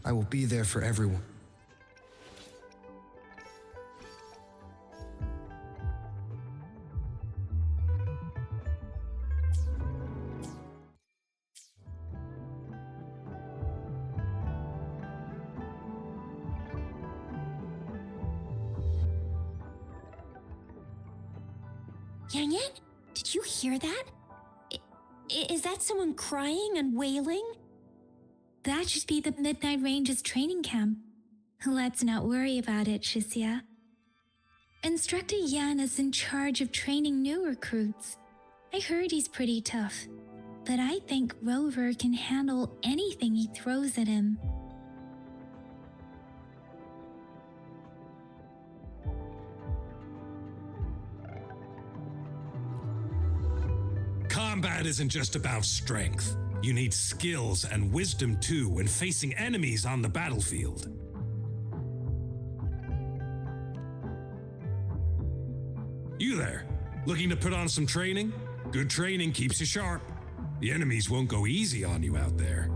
I will be there for everyone. Yang Yang, did you hear that? Is that someone crying and wailing? That should be the Midnight Ranges training camp. Let's not worry about it, Shisia. Instructor Yan is in charge of training new recruits. I heard he's pretty tough, but I think Rover can handle anything he throws at him. Combat isn't just about strength. You need skills and wisdom too when facing enemies on the battlefield. You there, looking to put on some training? Good training keeps you sharp. The enemies won't go easy on you out there.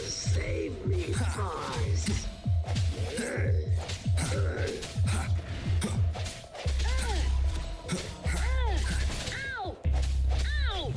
Save me, Mars. Ow! Ow!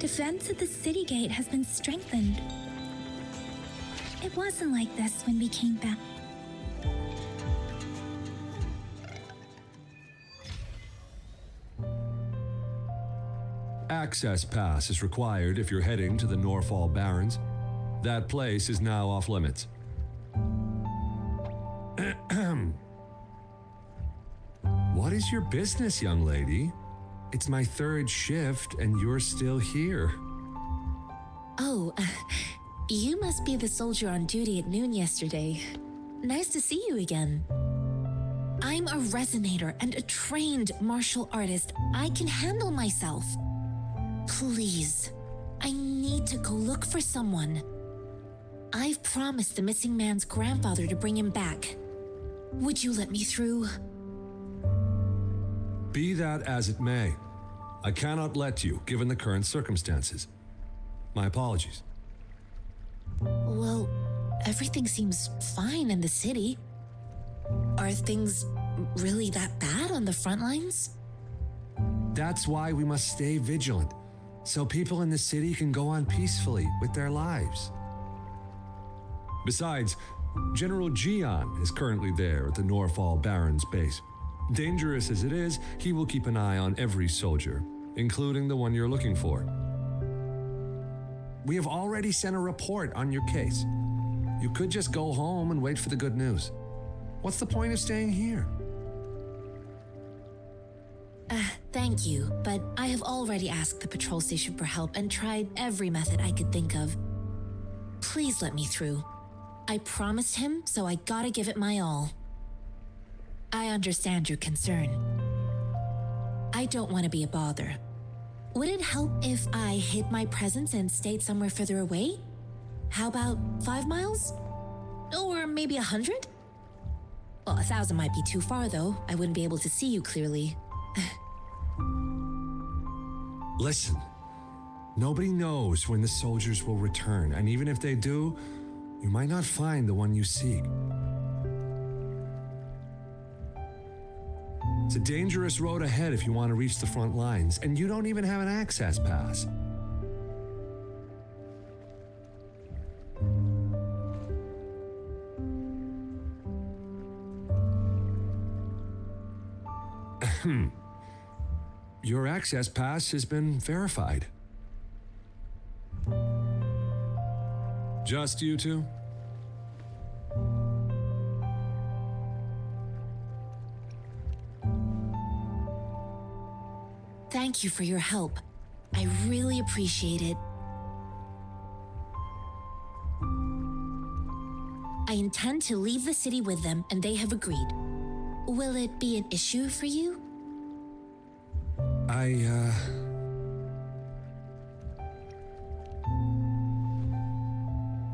Defense at the city gate has been strengthened. It wasn't like this when we came back. Access pass is required if you're heading to the Norfall Barrens. That place is now off limits. What is your business, young lady? It's my third shift and you're still here. Oh, you must be the soldier on duty at noon yesterday. Nice to see you again. I'm a resonator and a trained martial artist. I can handle myself. Please, I need to go look for someone. I've promised the missing man's grandfather to bring him back. Would you let me through? Be that as it may, I cannot let you, given the current circumstances. My apologies. Well, everything seems fine in the city. Are things really that bad on the front lines? That's why we must stay vigilant, so people in the city can go on peacefully with their lives. Besides, General Gian is currently there at the Norfall Barrens base. Dangerous as it is, he will keep an eye on every soldier, including the one you're looking for. We have already sent a report on your case. You could just go home and wait for the good news. What's the point of staying here? Thank you, but I have already asked the patrol station for help and tried every method I could think of. Please let me through. I promised him, so I gotta give it my all. I understand your concern. I don't want to be a bother. Would it help if I hid my presence and stayed somewhere further away? How about 5 miles? Or maybe 100? Well, 1,000 might be too far, though. I wouldn't be able to see you clearly. Listen, nobody knows when the soldiers will return, and even if they do, you might not find the one you seek. It's a dangerous road ahead if you want to reach the front lines, and you don't even have an access pass. Your access pass has been verified. Just you two? Thank you for your help. I really appreciate it. I intend to leave the city with them, and they have agreed. Will it be an issue for you?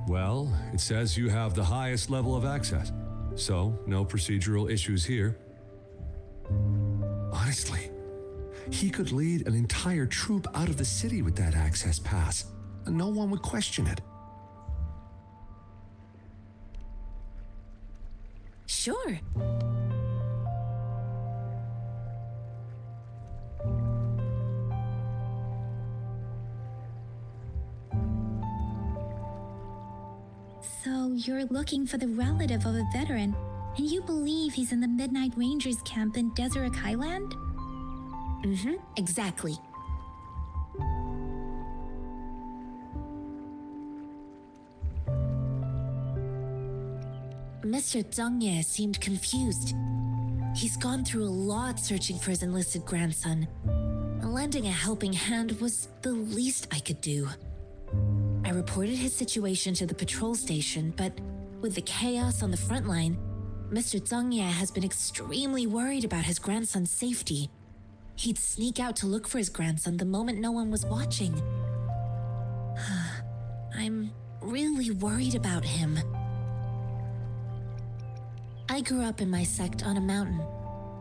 Well, it says you have the highest level of access, so no procedural issues here. Honestly, he could lead an entire troop out of the city with that access pass, and no one would question it. Sure. So you're looking for the relative of a veteran, and you believe he's in the Midnight Rangers camp in Deseret Highland? Mm-hmm, exactly. Mr. Zhang Ye seemed confused. He's gone through a lot searching for his enlisted grandson. Lending a helping hand was the least I could do. I reported his situation to the patrol station, but with the chaos on the front line, Mr. Zhang Ye has been extremely worried about his grandson's safety. He'd sneak out to look for his grandson the moment no one was watching. I'm really worried about him. I grew up in my sect on a mountain,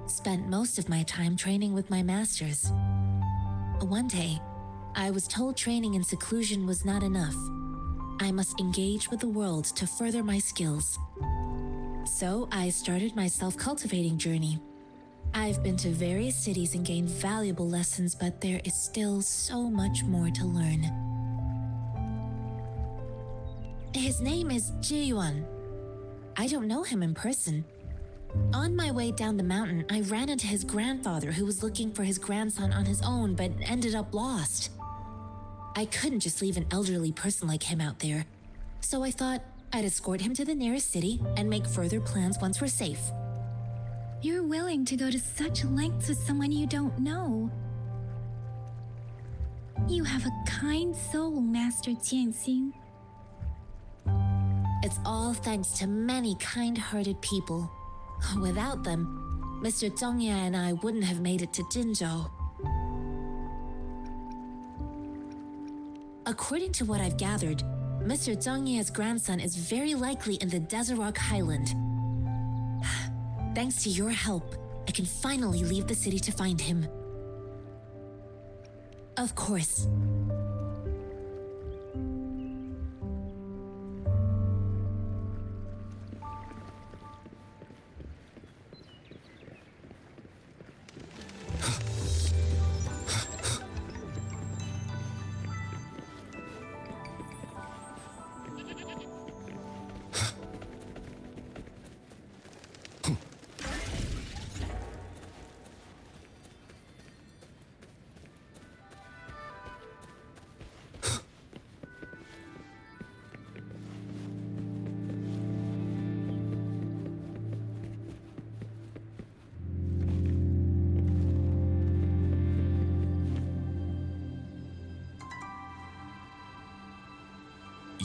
spent most of my time training with my masters. One day, I was told training in seclusion was not enough. I must engage with the world to further my skills. So I started my self-cultivating journey. I've been to various cities and gained valuable lessons, but there is still so much more to learn. His name is Jiyuan. I don't know him in person. On my way down the mountain, I ran into his grandfather who was looking for his grandson on his own but ended up lost. I couldn't just leave an elderly person like him out there, so I thought I'd escort him to the nearest city and make further plans once we're safe. You're willing to go to such lengths with someone you don't know. You have a kind soul, Master Jianxing. It's all thanks to many kind-hearted people. Without them, Mr. Zhang Ye and I wouldn't have made it to Jinzhou. According to what I've gathered, Mr. Zhang Ye's grandson is very likely in the Deseret Highland. Thanks to your help, I can finally leave the city to find him. Of course.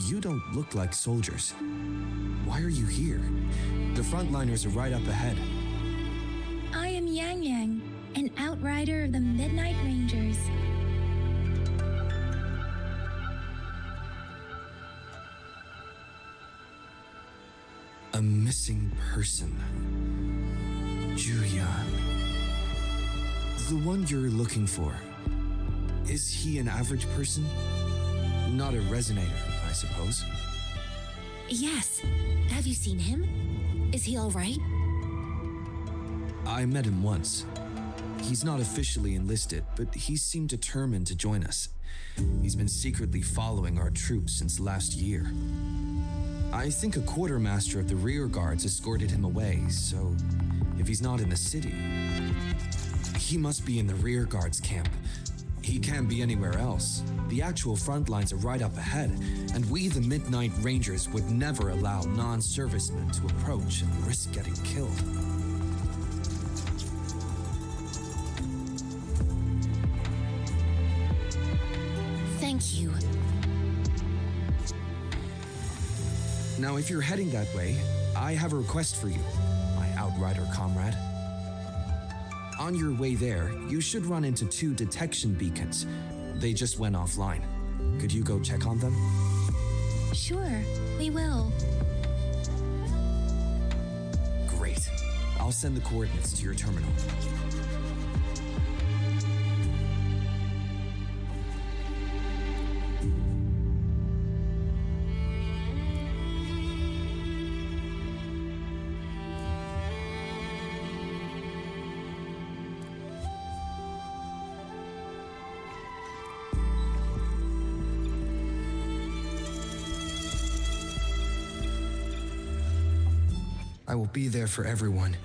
You don't look like soldiers. Why are you here? The frontliners are right up ahead. I am Yang Yang, an outrider of the Midnight Rangers. A missing person. Juyan. The one you're looking for. Is he an average person? Not a resonator, I suppose. Yes. Have you seen him? Is he all right? I met him once. He's not officially enlisted, but he seemed determined to join us. He's been secretly following our troops since last year. I think a quartermaster of the rear guards escorted him away, so if he's not in the city, He must be in the rear guard's camp. He can't be anywhere else. The actual front lines are right up ahead, and we, the Midnight Rangers, would never allow non-servicemen to approach and risk getting killed. Thank you. Now, if you're heading that way, I have a request for you, my Outrider comrade. On your way there, you should run into 2 detection beacons. They just went offline. Could you go check on them? Sure, we will. Great. I'll send the coordinates to your terminal. I will be there for everyone.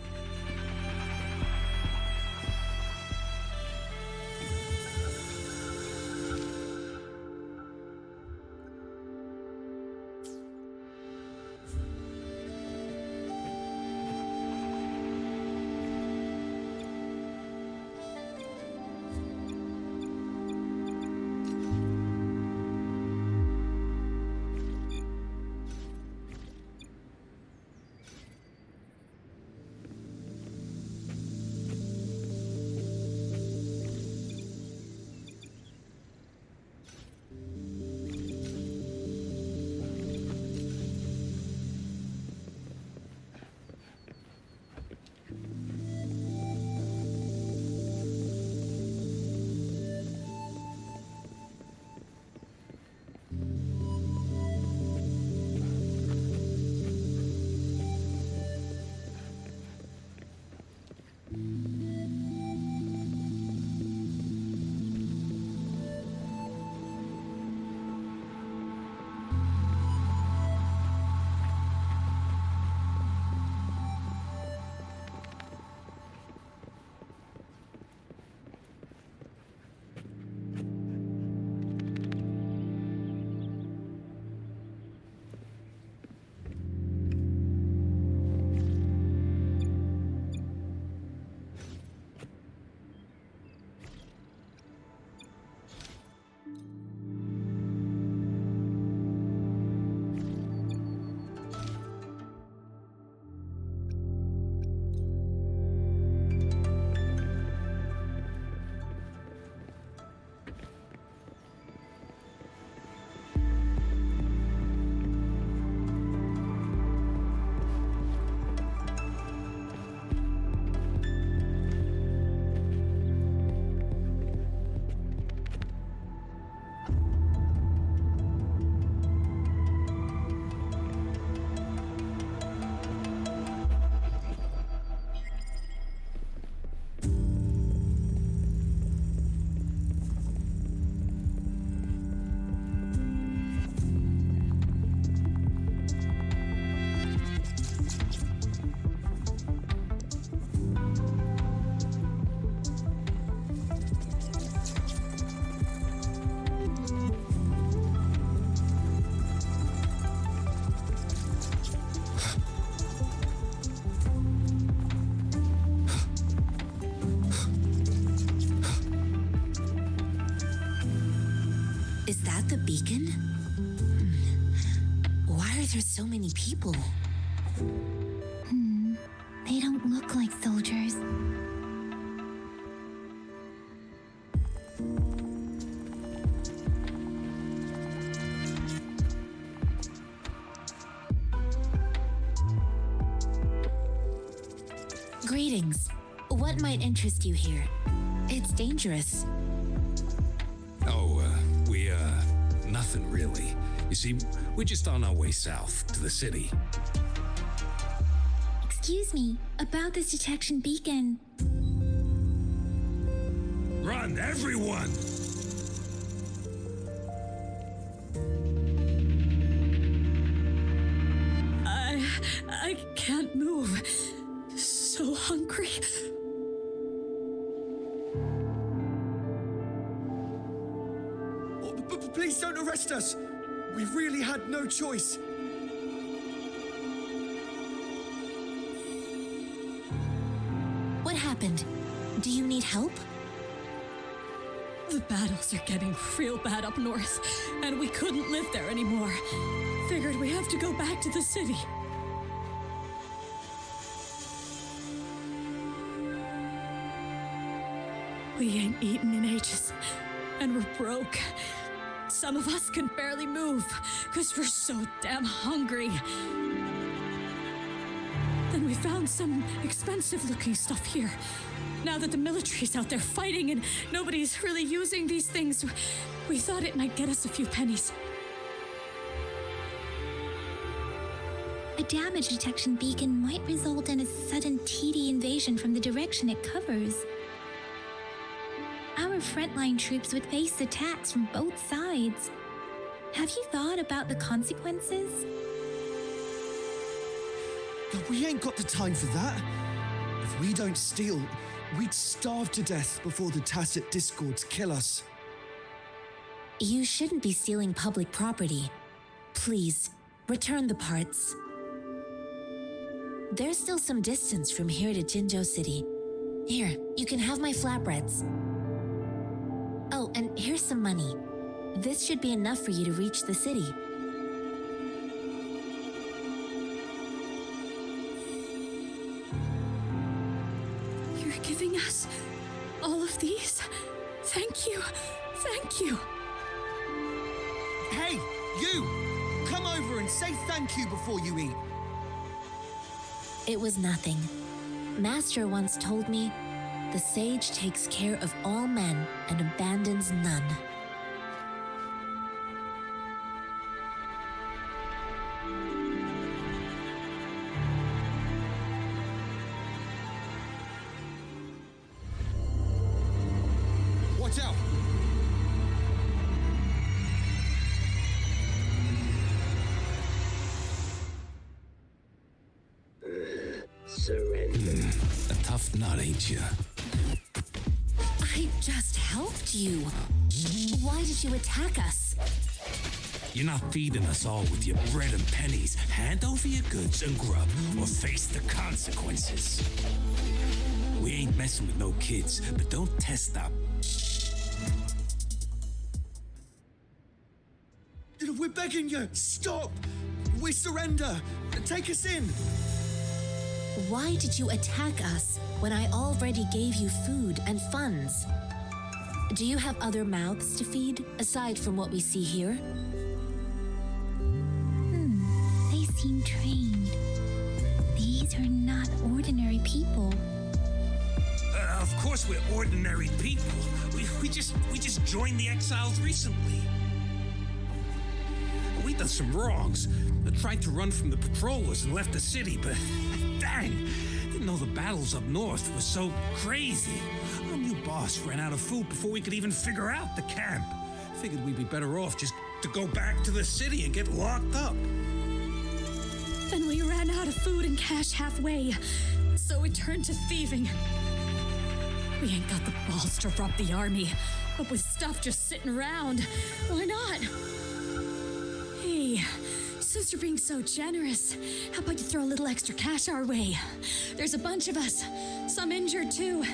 Is that the beacon? Why are there so many people? They don't look like soldiers. Greetings. What might interest you here? It's dangerous. Nothing really. You see, we're just on our way south to the city. Excuse me, about this detection beacon. Run, everyone! I can't move. So hungry. arrest us! We really had no choice. What happened? Do you need help? The battles are getting real bad up north, and we couldn't live there anymore. Figured we have to go back to the city. We ain't eaten in ages, and we're broke. Some of us can barely move, because we're so damn hungry. Then we found some expensive-looking stuff here. Now that the military's out there fighting and nobody's really using these things, we thought it might get us a few pennies. A damage detection beacon might result in a sudden TD invasion from the direction it covers. Our frontline troops would face attacks from both sides. Have you thought about the consequences? But we ain't got the time for that. If we don't steal, we'd starve to death before the tacit discords kill us. You shouldn't be stealing public property. Please, return the parts. There's still some distance from here to Jinzhou City. Here, you can have my flatbreads. Oh, and here's some money. This should be enough for you to reach the city. You're giving us all of these? Thank you. Thank you. Hey, you! Come over and say thank you before you eat. It was nothing. Master once told me, the sage takes care of all men and abandons none. Watch out! Surrender. A tough nut, ain't you? I just helped you. Why did you attack us? You're not feeding us all with your bread and pennies. Hand over your goods and grub, or face the consequences. We ain't messing with no kids, but don't test out. We're begging you, stop! We surrender! Take us in! Why did you attack us when I already gave you food and funds? Do you have other mouths to feed, aside from what we see here? They seem trained. These are not ordinary people. Of course we're ordinary people. We just joined the exiles recently. We done some wrongs. I tried to run from the patrollers and left the city, but dang, didn't know the battles up north were so crazy. Our new boss ran out of food before we could even figure out the camp. Figured we'd be better off just to go back to the city and get locked up. Then we ran out of food and cash halfway, so we turned to thieving. We ain't got the balls to rob the army, but with stuff just sitting around, why not? Hey, since you're being so generous, how about you throw a little extra cash our way? There's a bunch of us, some injured too.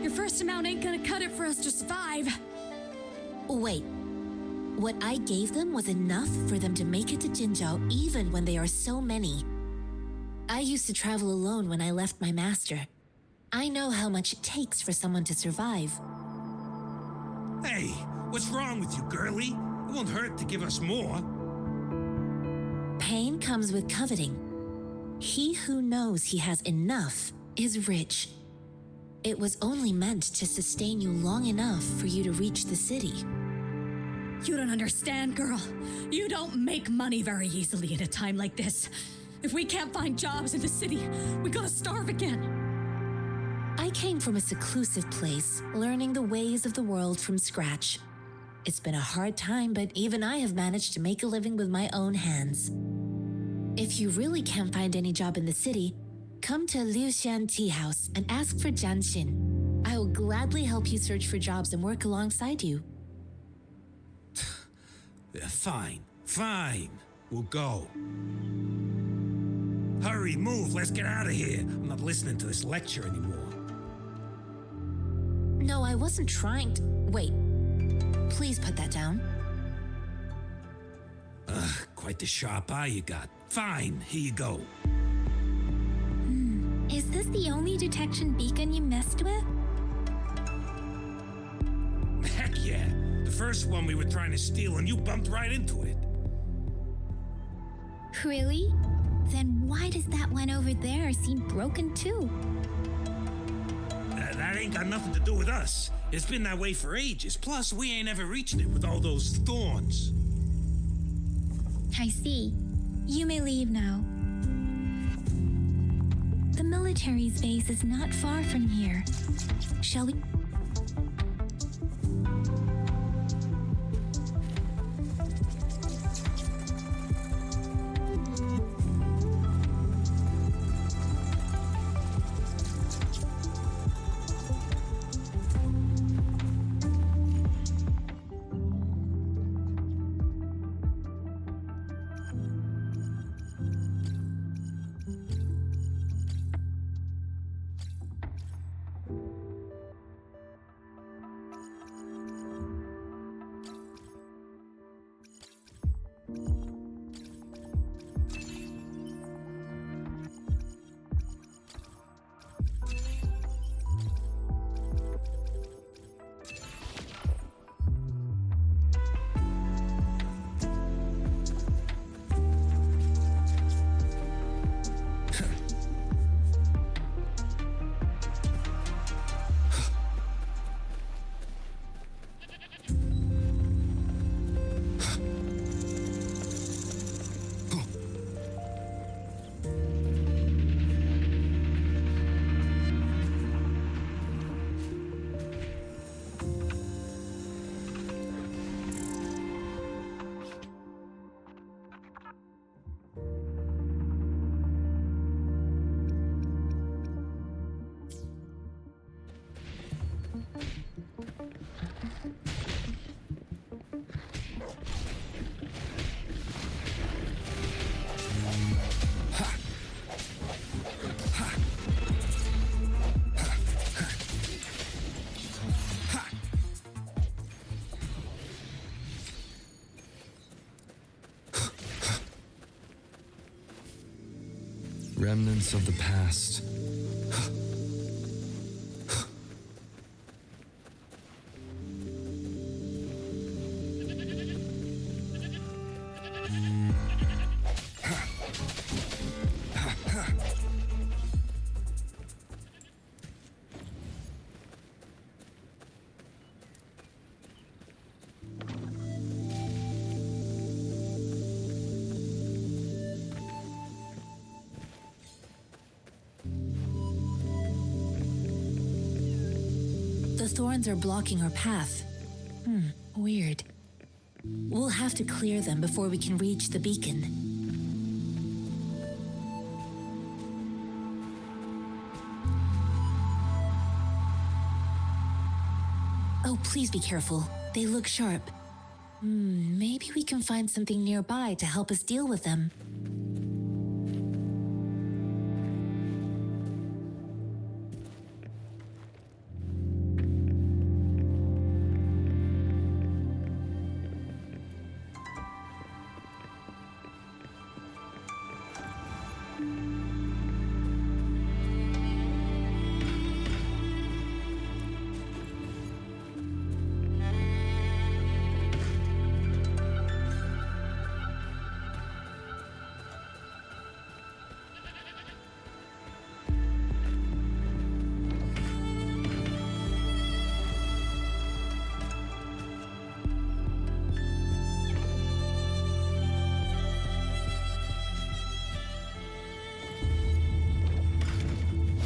Your first amount ain't gonna cut it for us to survive. Wait, what I gave them was enough for them to make it to Jinzhou even when they are so many. I used to travel alone when I left my master. I know how much it takes for someone to survive. Hey, what's wrong with you, girlie? It won't hurt to give us more. Pain comes with coveting. He who knows he has enough is rich. It was only meant to sustain you long enough for you to reach the city. You don't understand, girl. You don't make money very easily at a time like this. If we can't find jobs in the city, we gotta starve again. I came from a seclusive place, learning the ways of the world from scratch. It's been a hard time, but even I have managed to make a living with my own hands. If you really can't find any job in the city, come to Liu Xian Tea House and ask for Jian Xin. I will gladly help you search for jobs and work alongside you. Fine, fine. We'll go. Hurry, move, let's get out of here. I'm not listening to this lecture anymore. No, I wasn't trying to. Wait. Please put that down. Quite the sharp eye you got. Fine, here you go. Is this the only detection beacon you messed with? Heck yeah. The first one we were trying to steal and you bumped right into it. Really? Then why does that one over there seem broken too? That ain't got nothing to do with us. It's been that way for ages. Plus, we ain't ever reached it with all those thorns. I see. You may leave now. The military's base is not far from here. Shall we? Remnants of the past. The thorns are blocking our path. Weird. We'll have to clear them before we can reach the beacon. Oh, please be careful. They look sharp. Maybe we can find something nearby to help us deal with them.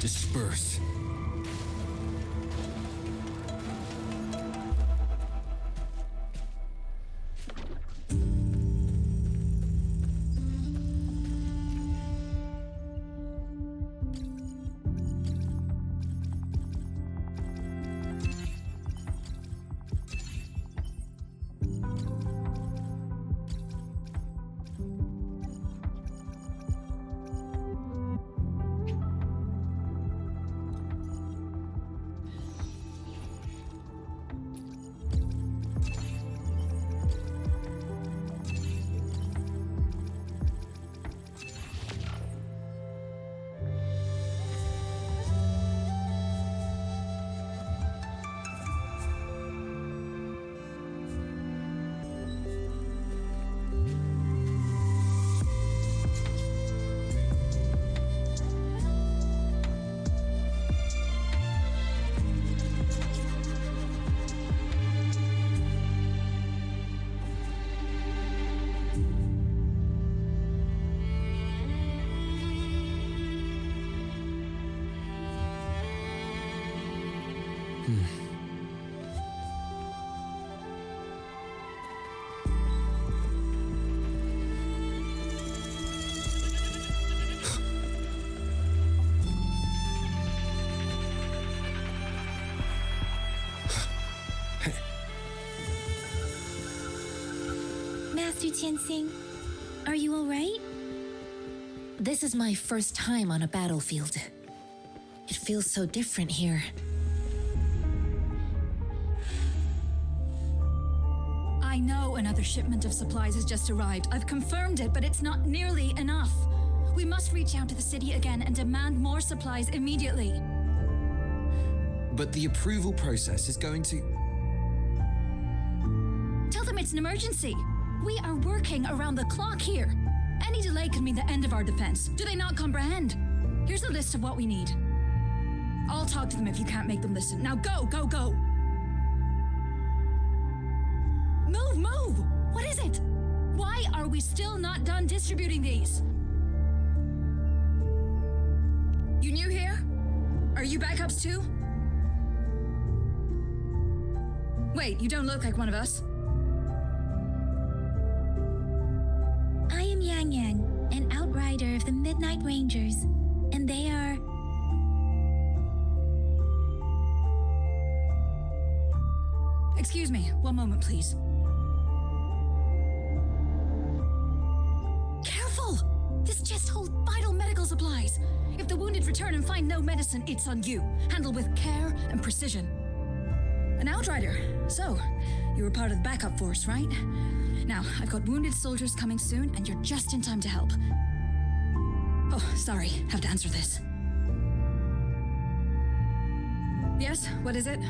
Disperse. Master Tianxing, are you all right? This is my first time on a battlefield. It feels so different here. I know another shipment of supplies has just arrived. I've confirmed it, but it's not nearly enough. We must reach out to the city again and demand more supplies immediately. But the approval process is going to... Tell them it's an emergency. We are working around the clock here. Any delay could mean the end of our defense. Do they not comprehend? Here's a list of what we need. I'll talk to them if you can't make them listen. Now go, go, go! Move, move! What is it? Why are we still not done distributing these? You new here? Are you backups too? Wait, you don't look like one of us. I am Yang Yang, an outrider of the Midnight Rangers, and they are... Excuse me, one moment, please. Careful! This chest holds vital medical supplies. If the wounded return and find no medicine, it's on you. Handle with care and precision. An outrider. So, you were part of the backup force, right? Now, I've got wounded soldiers coming soon, and you're just in time to help. Oh, sorry, have to answer this. Yes, what is it?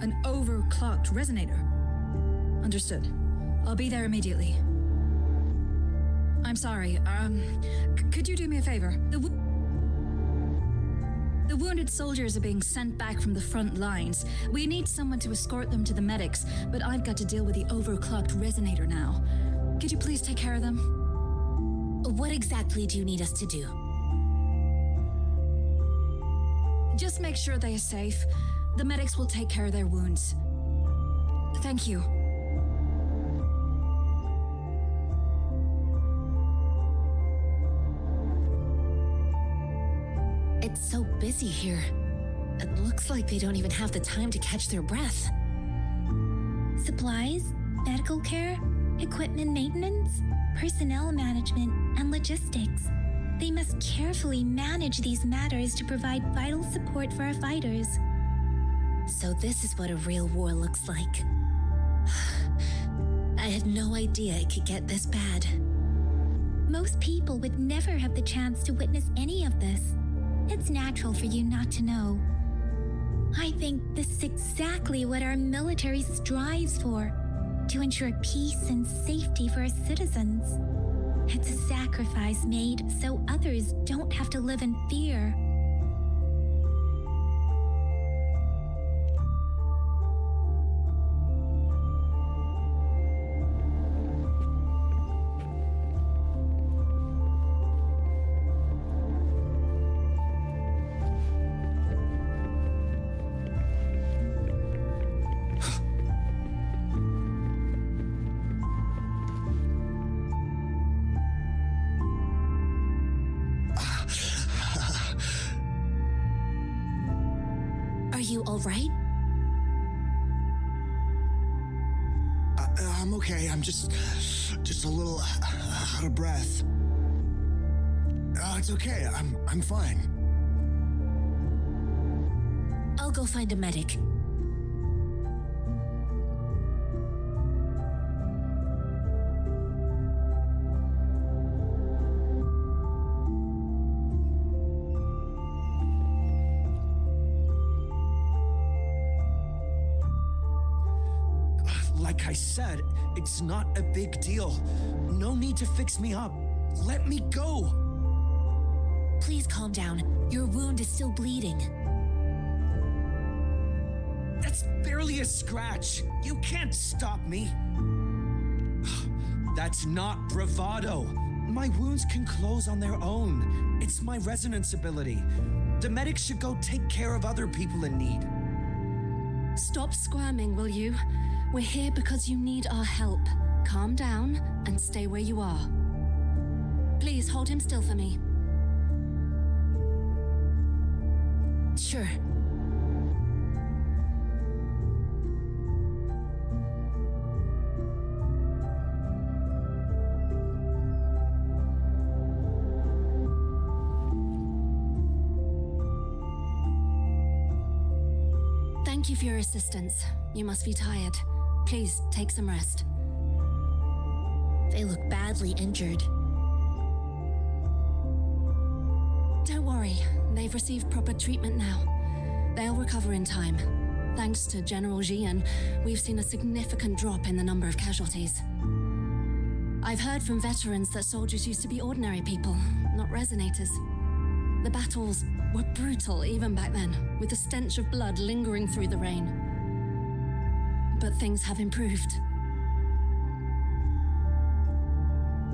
An overclocked resonator. Understood. I'll be there immediately. I'm sorry, could you do me a favor? The wounded soldiers are being sent back from the front lines. We need someone to escort them to the medics, but I've got to deal with the overclocked resonator now. Could you please take care of them? What exactly do you need us to do? Just make sure they are safe. The medics will take care of their wounds. Thank you. It's so busy here. It looks like they don't even have the time to catch their breath. Supplies, medical care, equipment maintenance, personnel management, and logistics. They must carefully manage these matters to provide vital support for our fighters. So this is what a real war looks like. I had no idea it could get this bad. Most people would never have the chance to witness any of this. It's natural for you not to know. I think this is exactly what our military strives for, to ensure peace and safety for our citizens. It's a sacrifice made so others don't have to live in fear. Are you all right? I'm okay. I'm just a little out of breath. It's okay. I'm fine. I'll go find a medic. Like I said, it's not a big deal. No need to fix me up. Let me go. Please calm down. Your wound is still bleeding. That's barely a scratch. You can't stop me. That's not bravado. My wounds can close on their own. It's my resonance ability. The medics should go take care of other people in need. Stop squirming, will you? We're here because you need our help. Calm down and stay where you are. Please hold him still for me. Sure. Thank you for your assistance. You must be tired. Please take some rest. They look badly injured. Don't worry, they've received proper treatment now. They'll recover in time. Thanks to General Jian, we've seen a significant drop in the number of casualties. I've heard from veterans that soldiers used to be ordinary people, not resonators. The battles were brutal even back then, with the stench of blood lingering through the rain. But things have improved.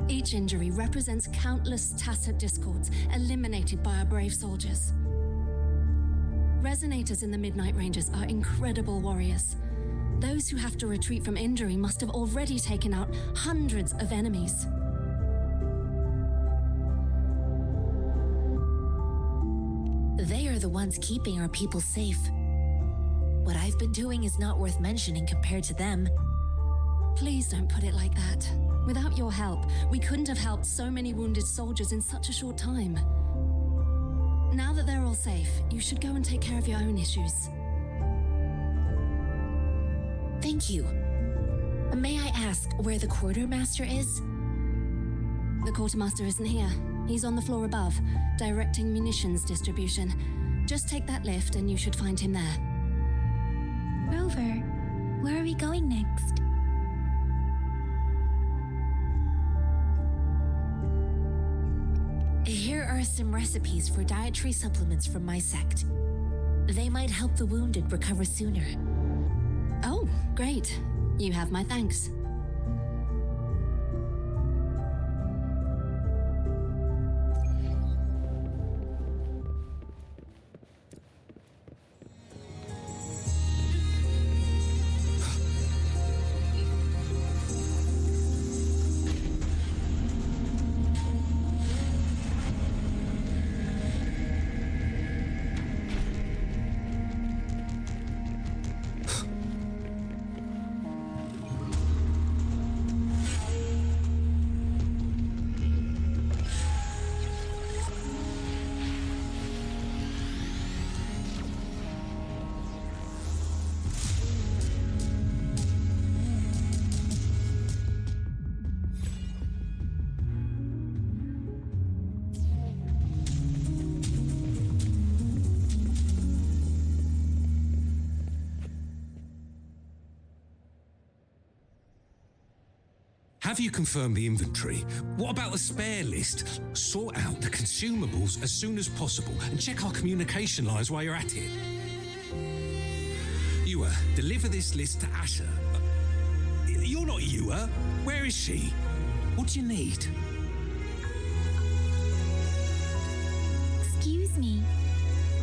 Each injury represents countless tacit discords eliminated by our brave soldiers. Resonators in the Midnight Rangers are incredible warriors. Those who have to retreat from injury must have already taken out hundreds of enemies. They are the ones keeping our people safe. What I've been doing is not worth mentioning compared to them. Please don't put it like that. Without your help, we couldn't have helped so many wounded soldiers in such a short time. Now that they're all safe, you should go and take care of your own issues. Thank you. May I ask where the quartermaster is? The quartermaster isn't here. He's on the floor above, directing munitions distribution. Just take that lift and you should find him there. Rover, where are we going next? Here are some recipes for dietary supplements from my sect. They might help the wounded recover sooner. Oh, great. You have my thanks. Have you confirmed the inventory? What about the spare list? Sort out the consumables as soon as possible and check our communication lines while you're at it. Yua, deliver this list to Asher. You're not Yua. Where is she? What do you need? Excuse me.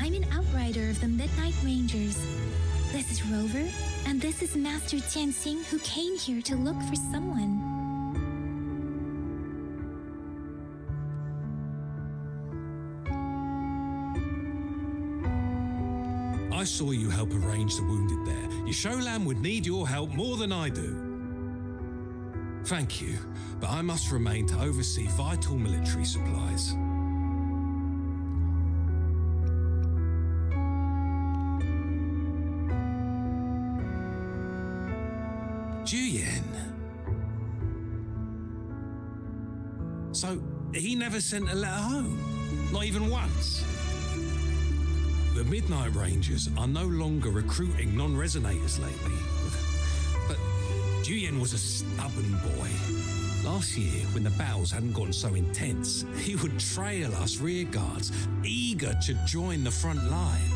I'm an outrider of the Midnight Rangers. This is Rover, and this is Master Tianxing, who came here to look for someone. I saw you help arrange the wounded there. Yasholam would need your help more than I do. Thank you, but I must remain to oversee vital military supplies. Juyen. So, he never sent a letter home? Not even once? The Midnight Rangers are no longer recruiting non-resonators lately. But Juyen was a stubborn boy. Last year, when the battles hadn't gotten so intense, he would trail us rearguards, eager to join the front line.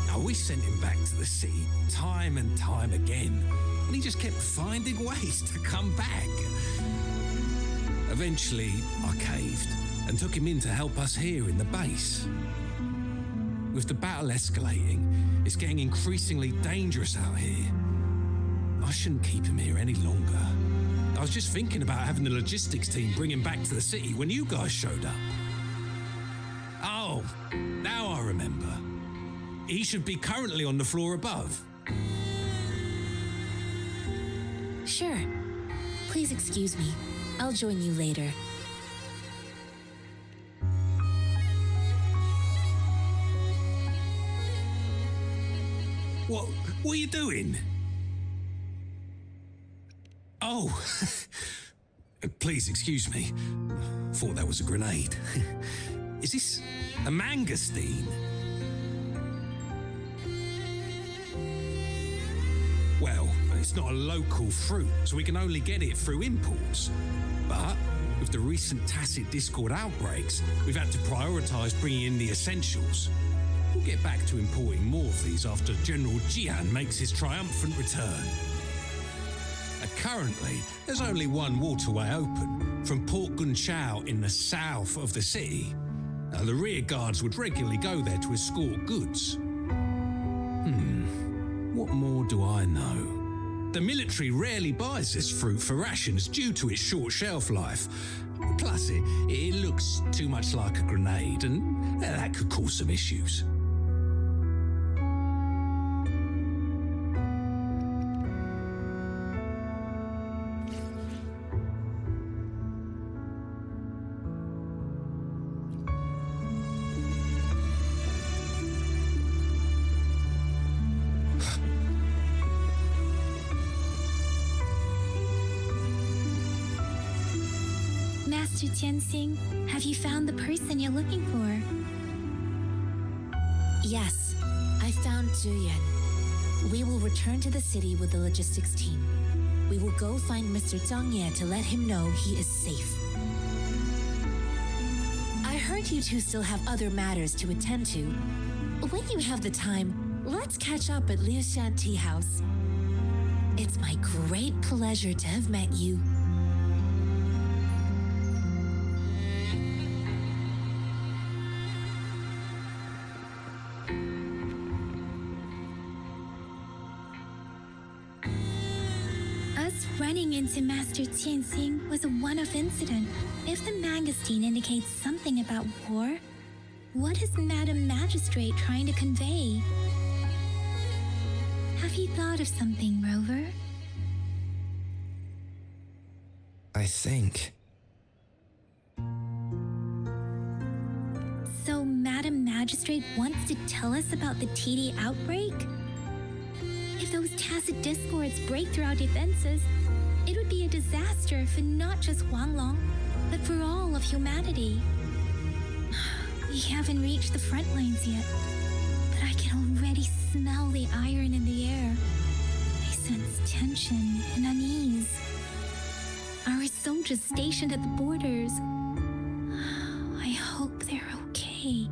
Now, we sent him back to the city time and time again, and he just kept finding ways to come back. Eventually, I caved and took him in to help us here in the base. With the battle escalating, it's getting increasingly dangerous out here. I shouldn't keep him here any longer. I was just thinking about having the logistics team bring him back to the city when you guys showed up. Oh, now I remember. He should be currently on the floor above. Sure. Please excuse me. I'll join you later. What are you doing? Oh, please excuse me. Thought that was a grenade. Is this a mangosteen? Well, it's not a local fruit, so we can only get it through imports. But with the recent tacit Discord outbreaks, we've had to prioritise bringing in the essentials. We'll get back to importing more of these after General Jian makes his triumphant return. Currently, there's only one waterway open, from Port Gunchao in the south of the city. The rear guards would regularly go there to escort goods. What more do I know? The military rarely buys this fruit for rations due to its short shelf life. Plus, it looks too much like a grenade, and that could cause some issues. Master Tianxing, have you found the person you're looking for? Yes, I found Zhuyan. We will return to the city with the logistics team. We will go find Mr. Zhang Ye to let him know he is safe. I heard you two still have other matters to attend to. When you have the time, let's catch up at Liu Shan Tea House. It's my great pleasure to have met you. Running into Master Tianxing was a one-off incident. If the mangosteen indicates something about war, what is Madam Magistrate trying to convey? Have you thought of something, Rover? I think. So Madam Magistrate wants to tell us about the TD outbreak? If those tacit discords break through our defenses, it would be a disaster for not just Huanglong, but for all of humanity. We haven't reached the front lines yet, but I can already smell the iron in the air. I sense tension and unease. Our soldiers stationed at the borders, I hope they're okay.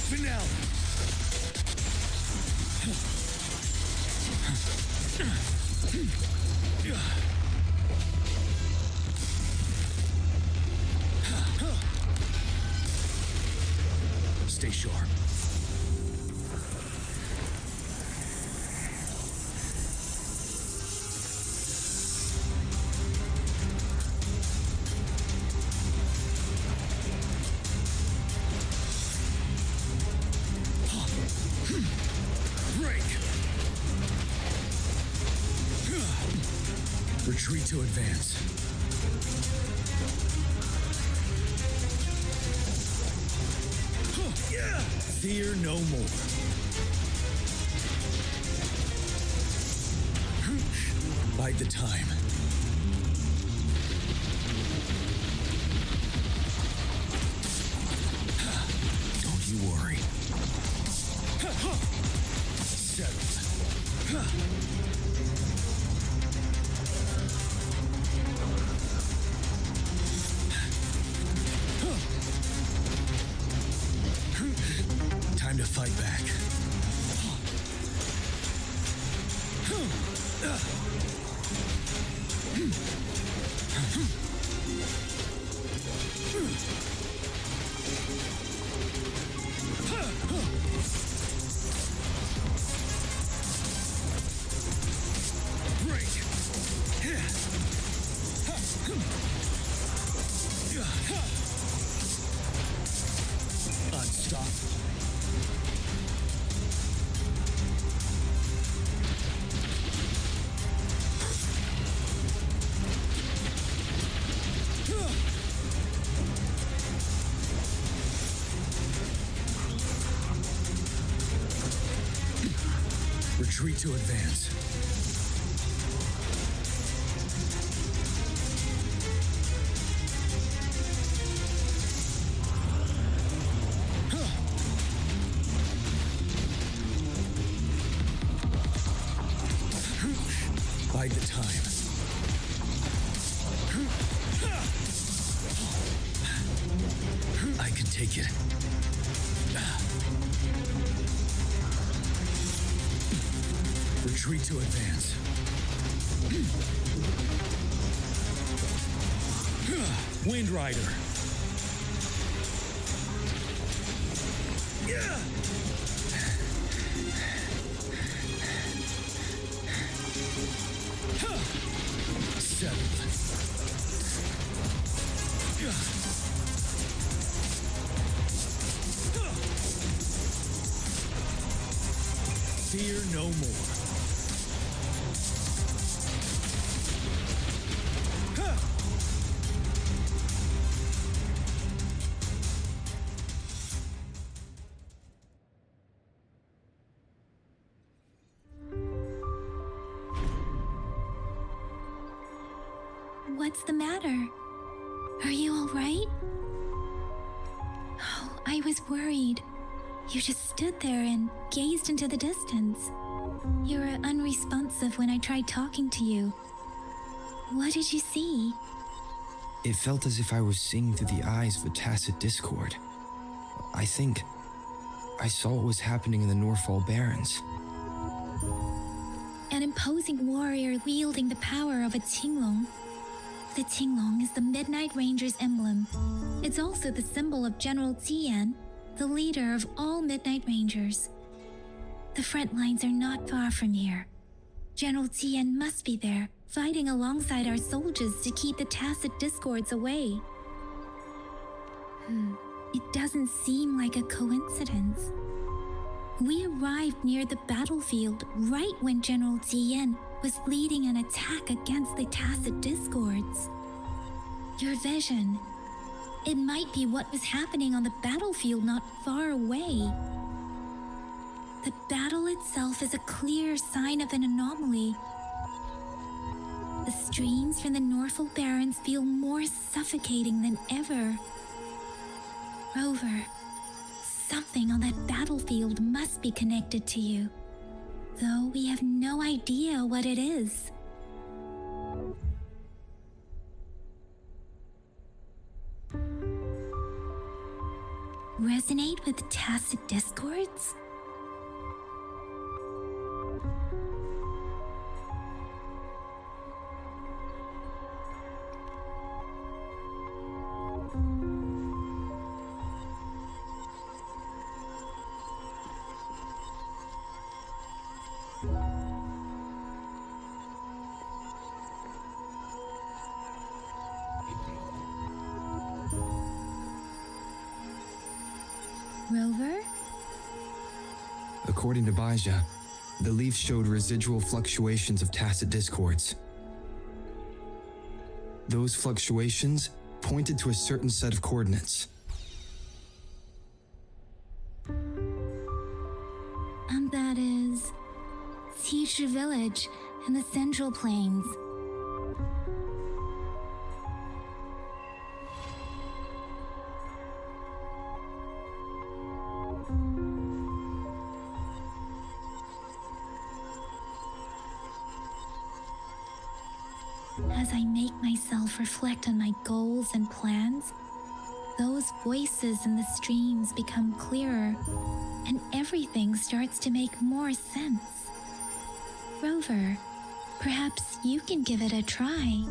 Finale. Stay sharp. Break. Retreat to advance. Fear no more. Bide the time. Don't you worry. Settled. Time to fight back. Break. Unstoppable. Retreat to advance. Bide the time. I can take it. Retreat to advance. Wind Rider. Settled. Fear no more. What's the matter? Are you all right? Oh, I was worried. You just stood there and gazed into the distance. You were unresponsive when I tried talking to you. What did you see? It felt as if I was seeing through the eyes of a tacit discord. I think I saw what was happening in the Norfall Barrens. An imposing warrior wielding the power of a Tinglong. The Tinglong is the Midnight Ranger's emblem. It's also the symbol of General Tian, the leader of all Midnight Rangers. The front lines are not far from here. General Tian must be there, fighting alongside our soldiers to keep the tacit discords away. It doesn't seem like a coincidence. We arrived near the battlefield right when General Tian was leading an attack against the tacit discords. Your vision, it might be what was happening on the battlefield not far away. The battle itself is a clear sign of an anomaly. The streams from the Norfall Barrens feel more suffocating than ever. Rover, something on that battlefield must be connected to you. though we have no idea what it is. Resonate with tacit discords? Rover? According to Baija, the leaf showed residual fluctuations of tacit discords. Those fluctuations pointed to a certain set of coordinates. And that is Teacher Village in the Central Plains. As I make myself reflect on my goals and plans, those voices in the streams become clearer, and everything starts to make more sense. Rover, perhaps you can give it a try.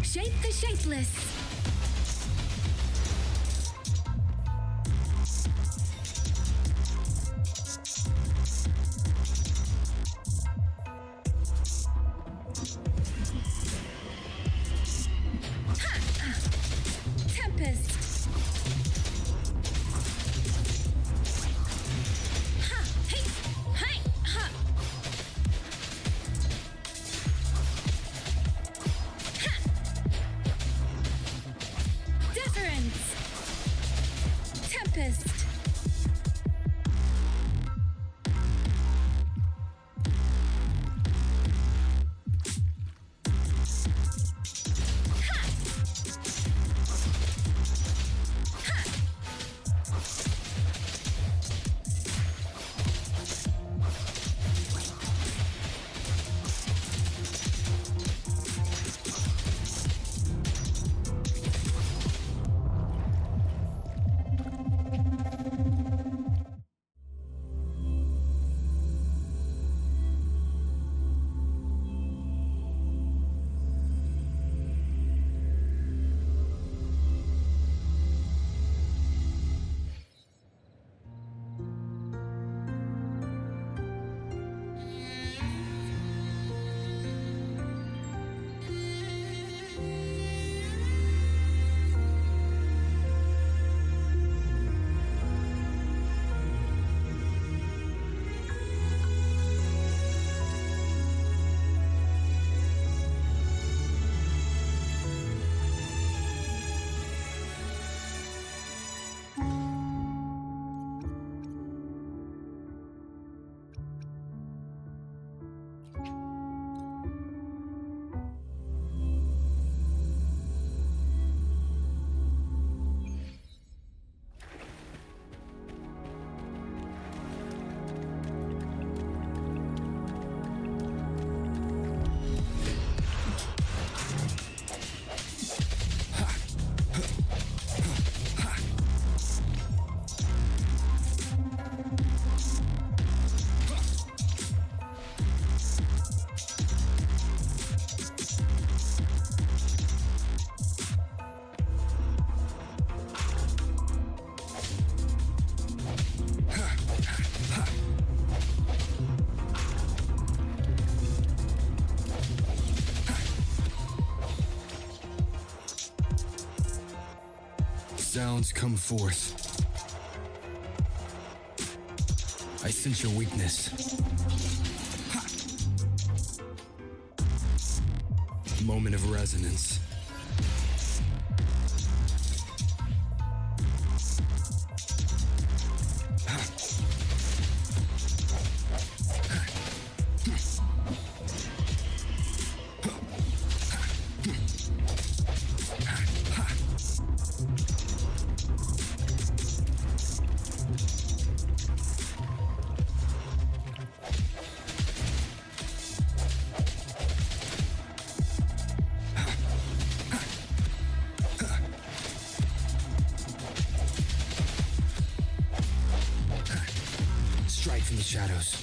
Shape the shapeless. Tempest. Ha! Hey! Hey! Ha! sounds, come forth. I sense your weakness. Moment of resonance. Strike from the shadows.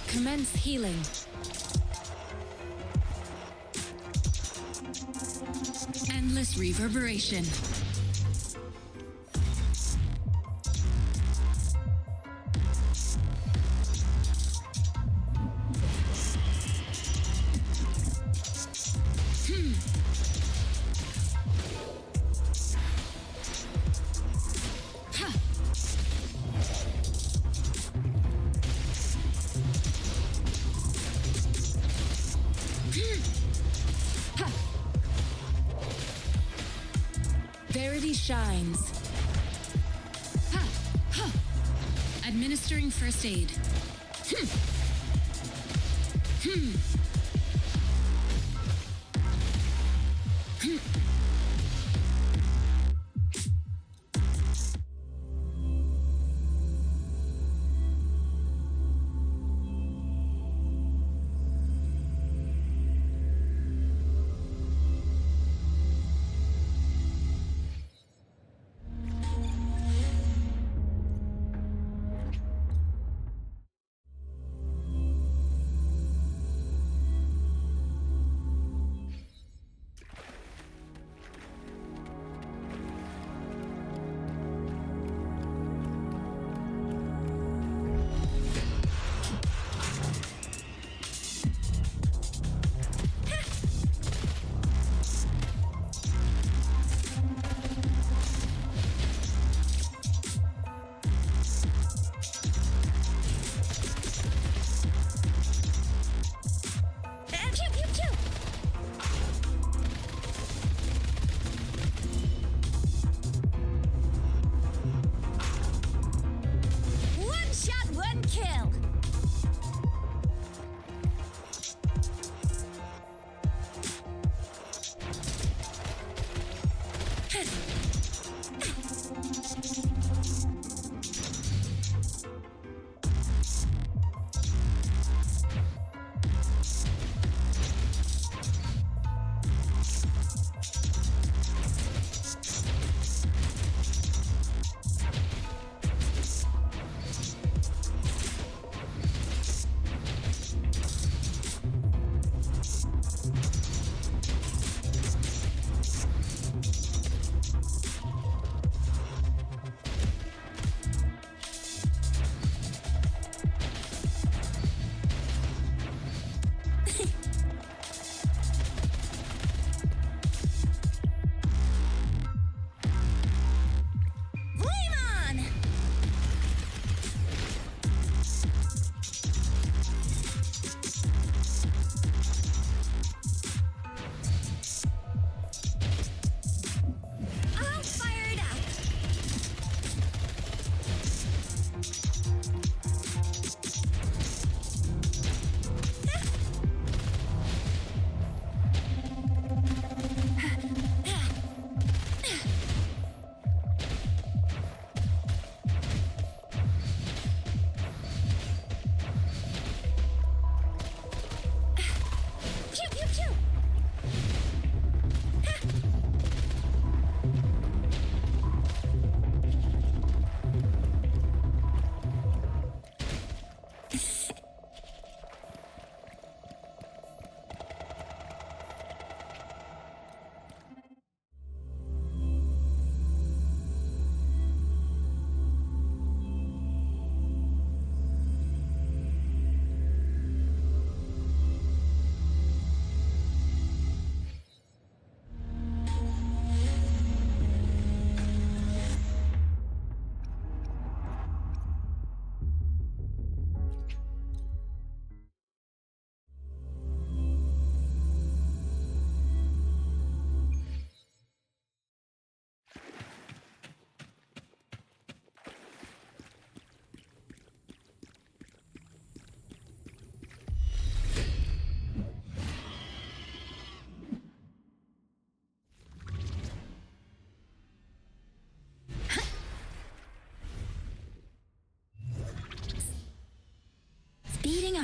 Commence healing. Endless reverberation. Verity shines. Administering first aid.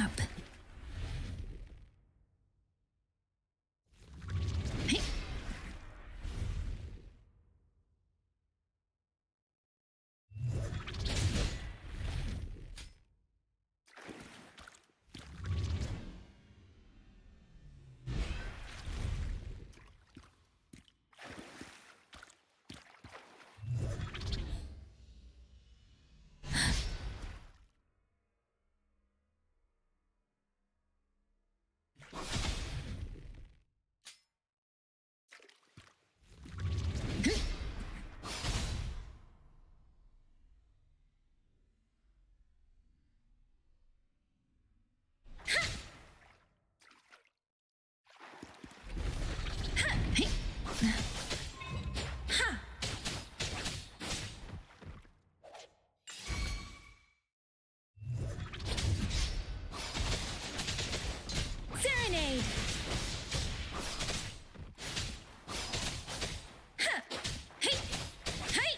up. Serenade! Hey! Hey!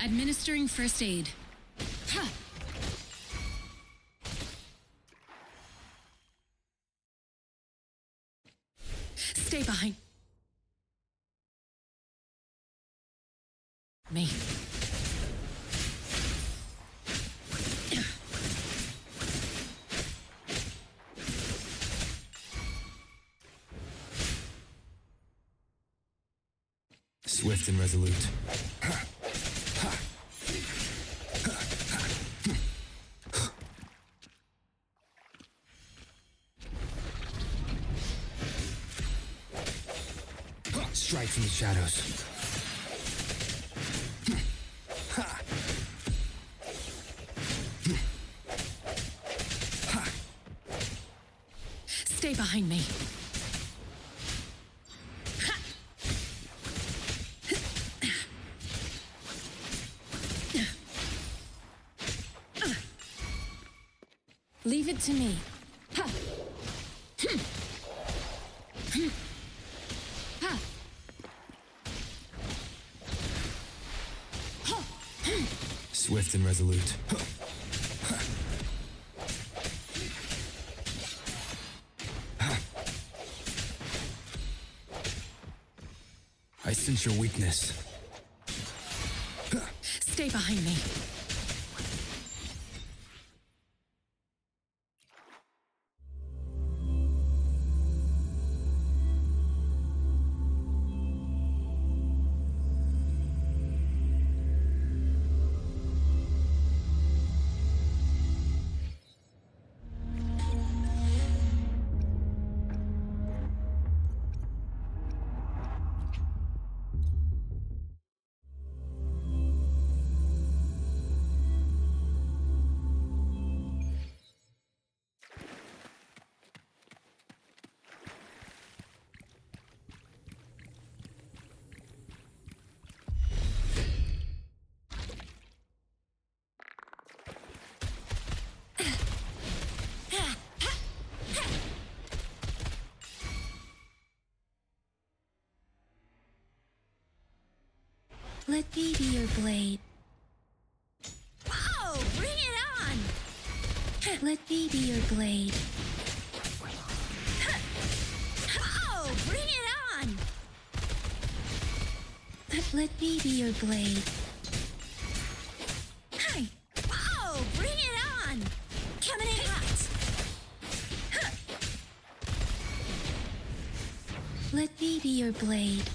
Administering first aid. Ha! Stay behind me. Swift and resolute. Strike from the shadows. Stay behind me. Leave it to me. Ha! Ha! Swift and resolute. I sense your weakness. Stay behind me. Let me be your blade. Whoa! Bring it on! Let me be your blade. Whoa! Bring it on! Let me be your blade. Hey! Whoa! Bring it on! Coming in hot! Let me be your blade.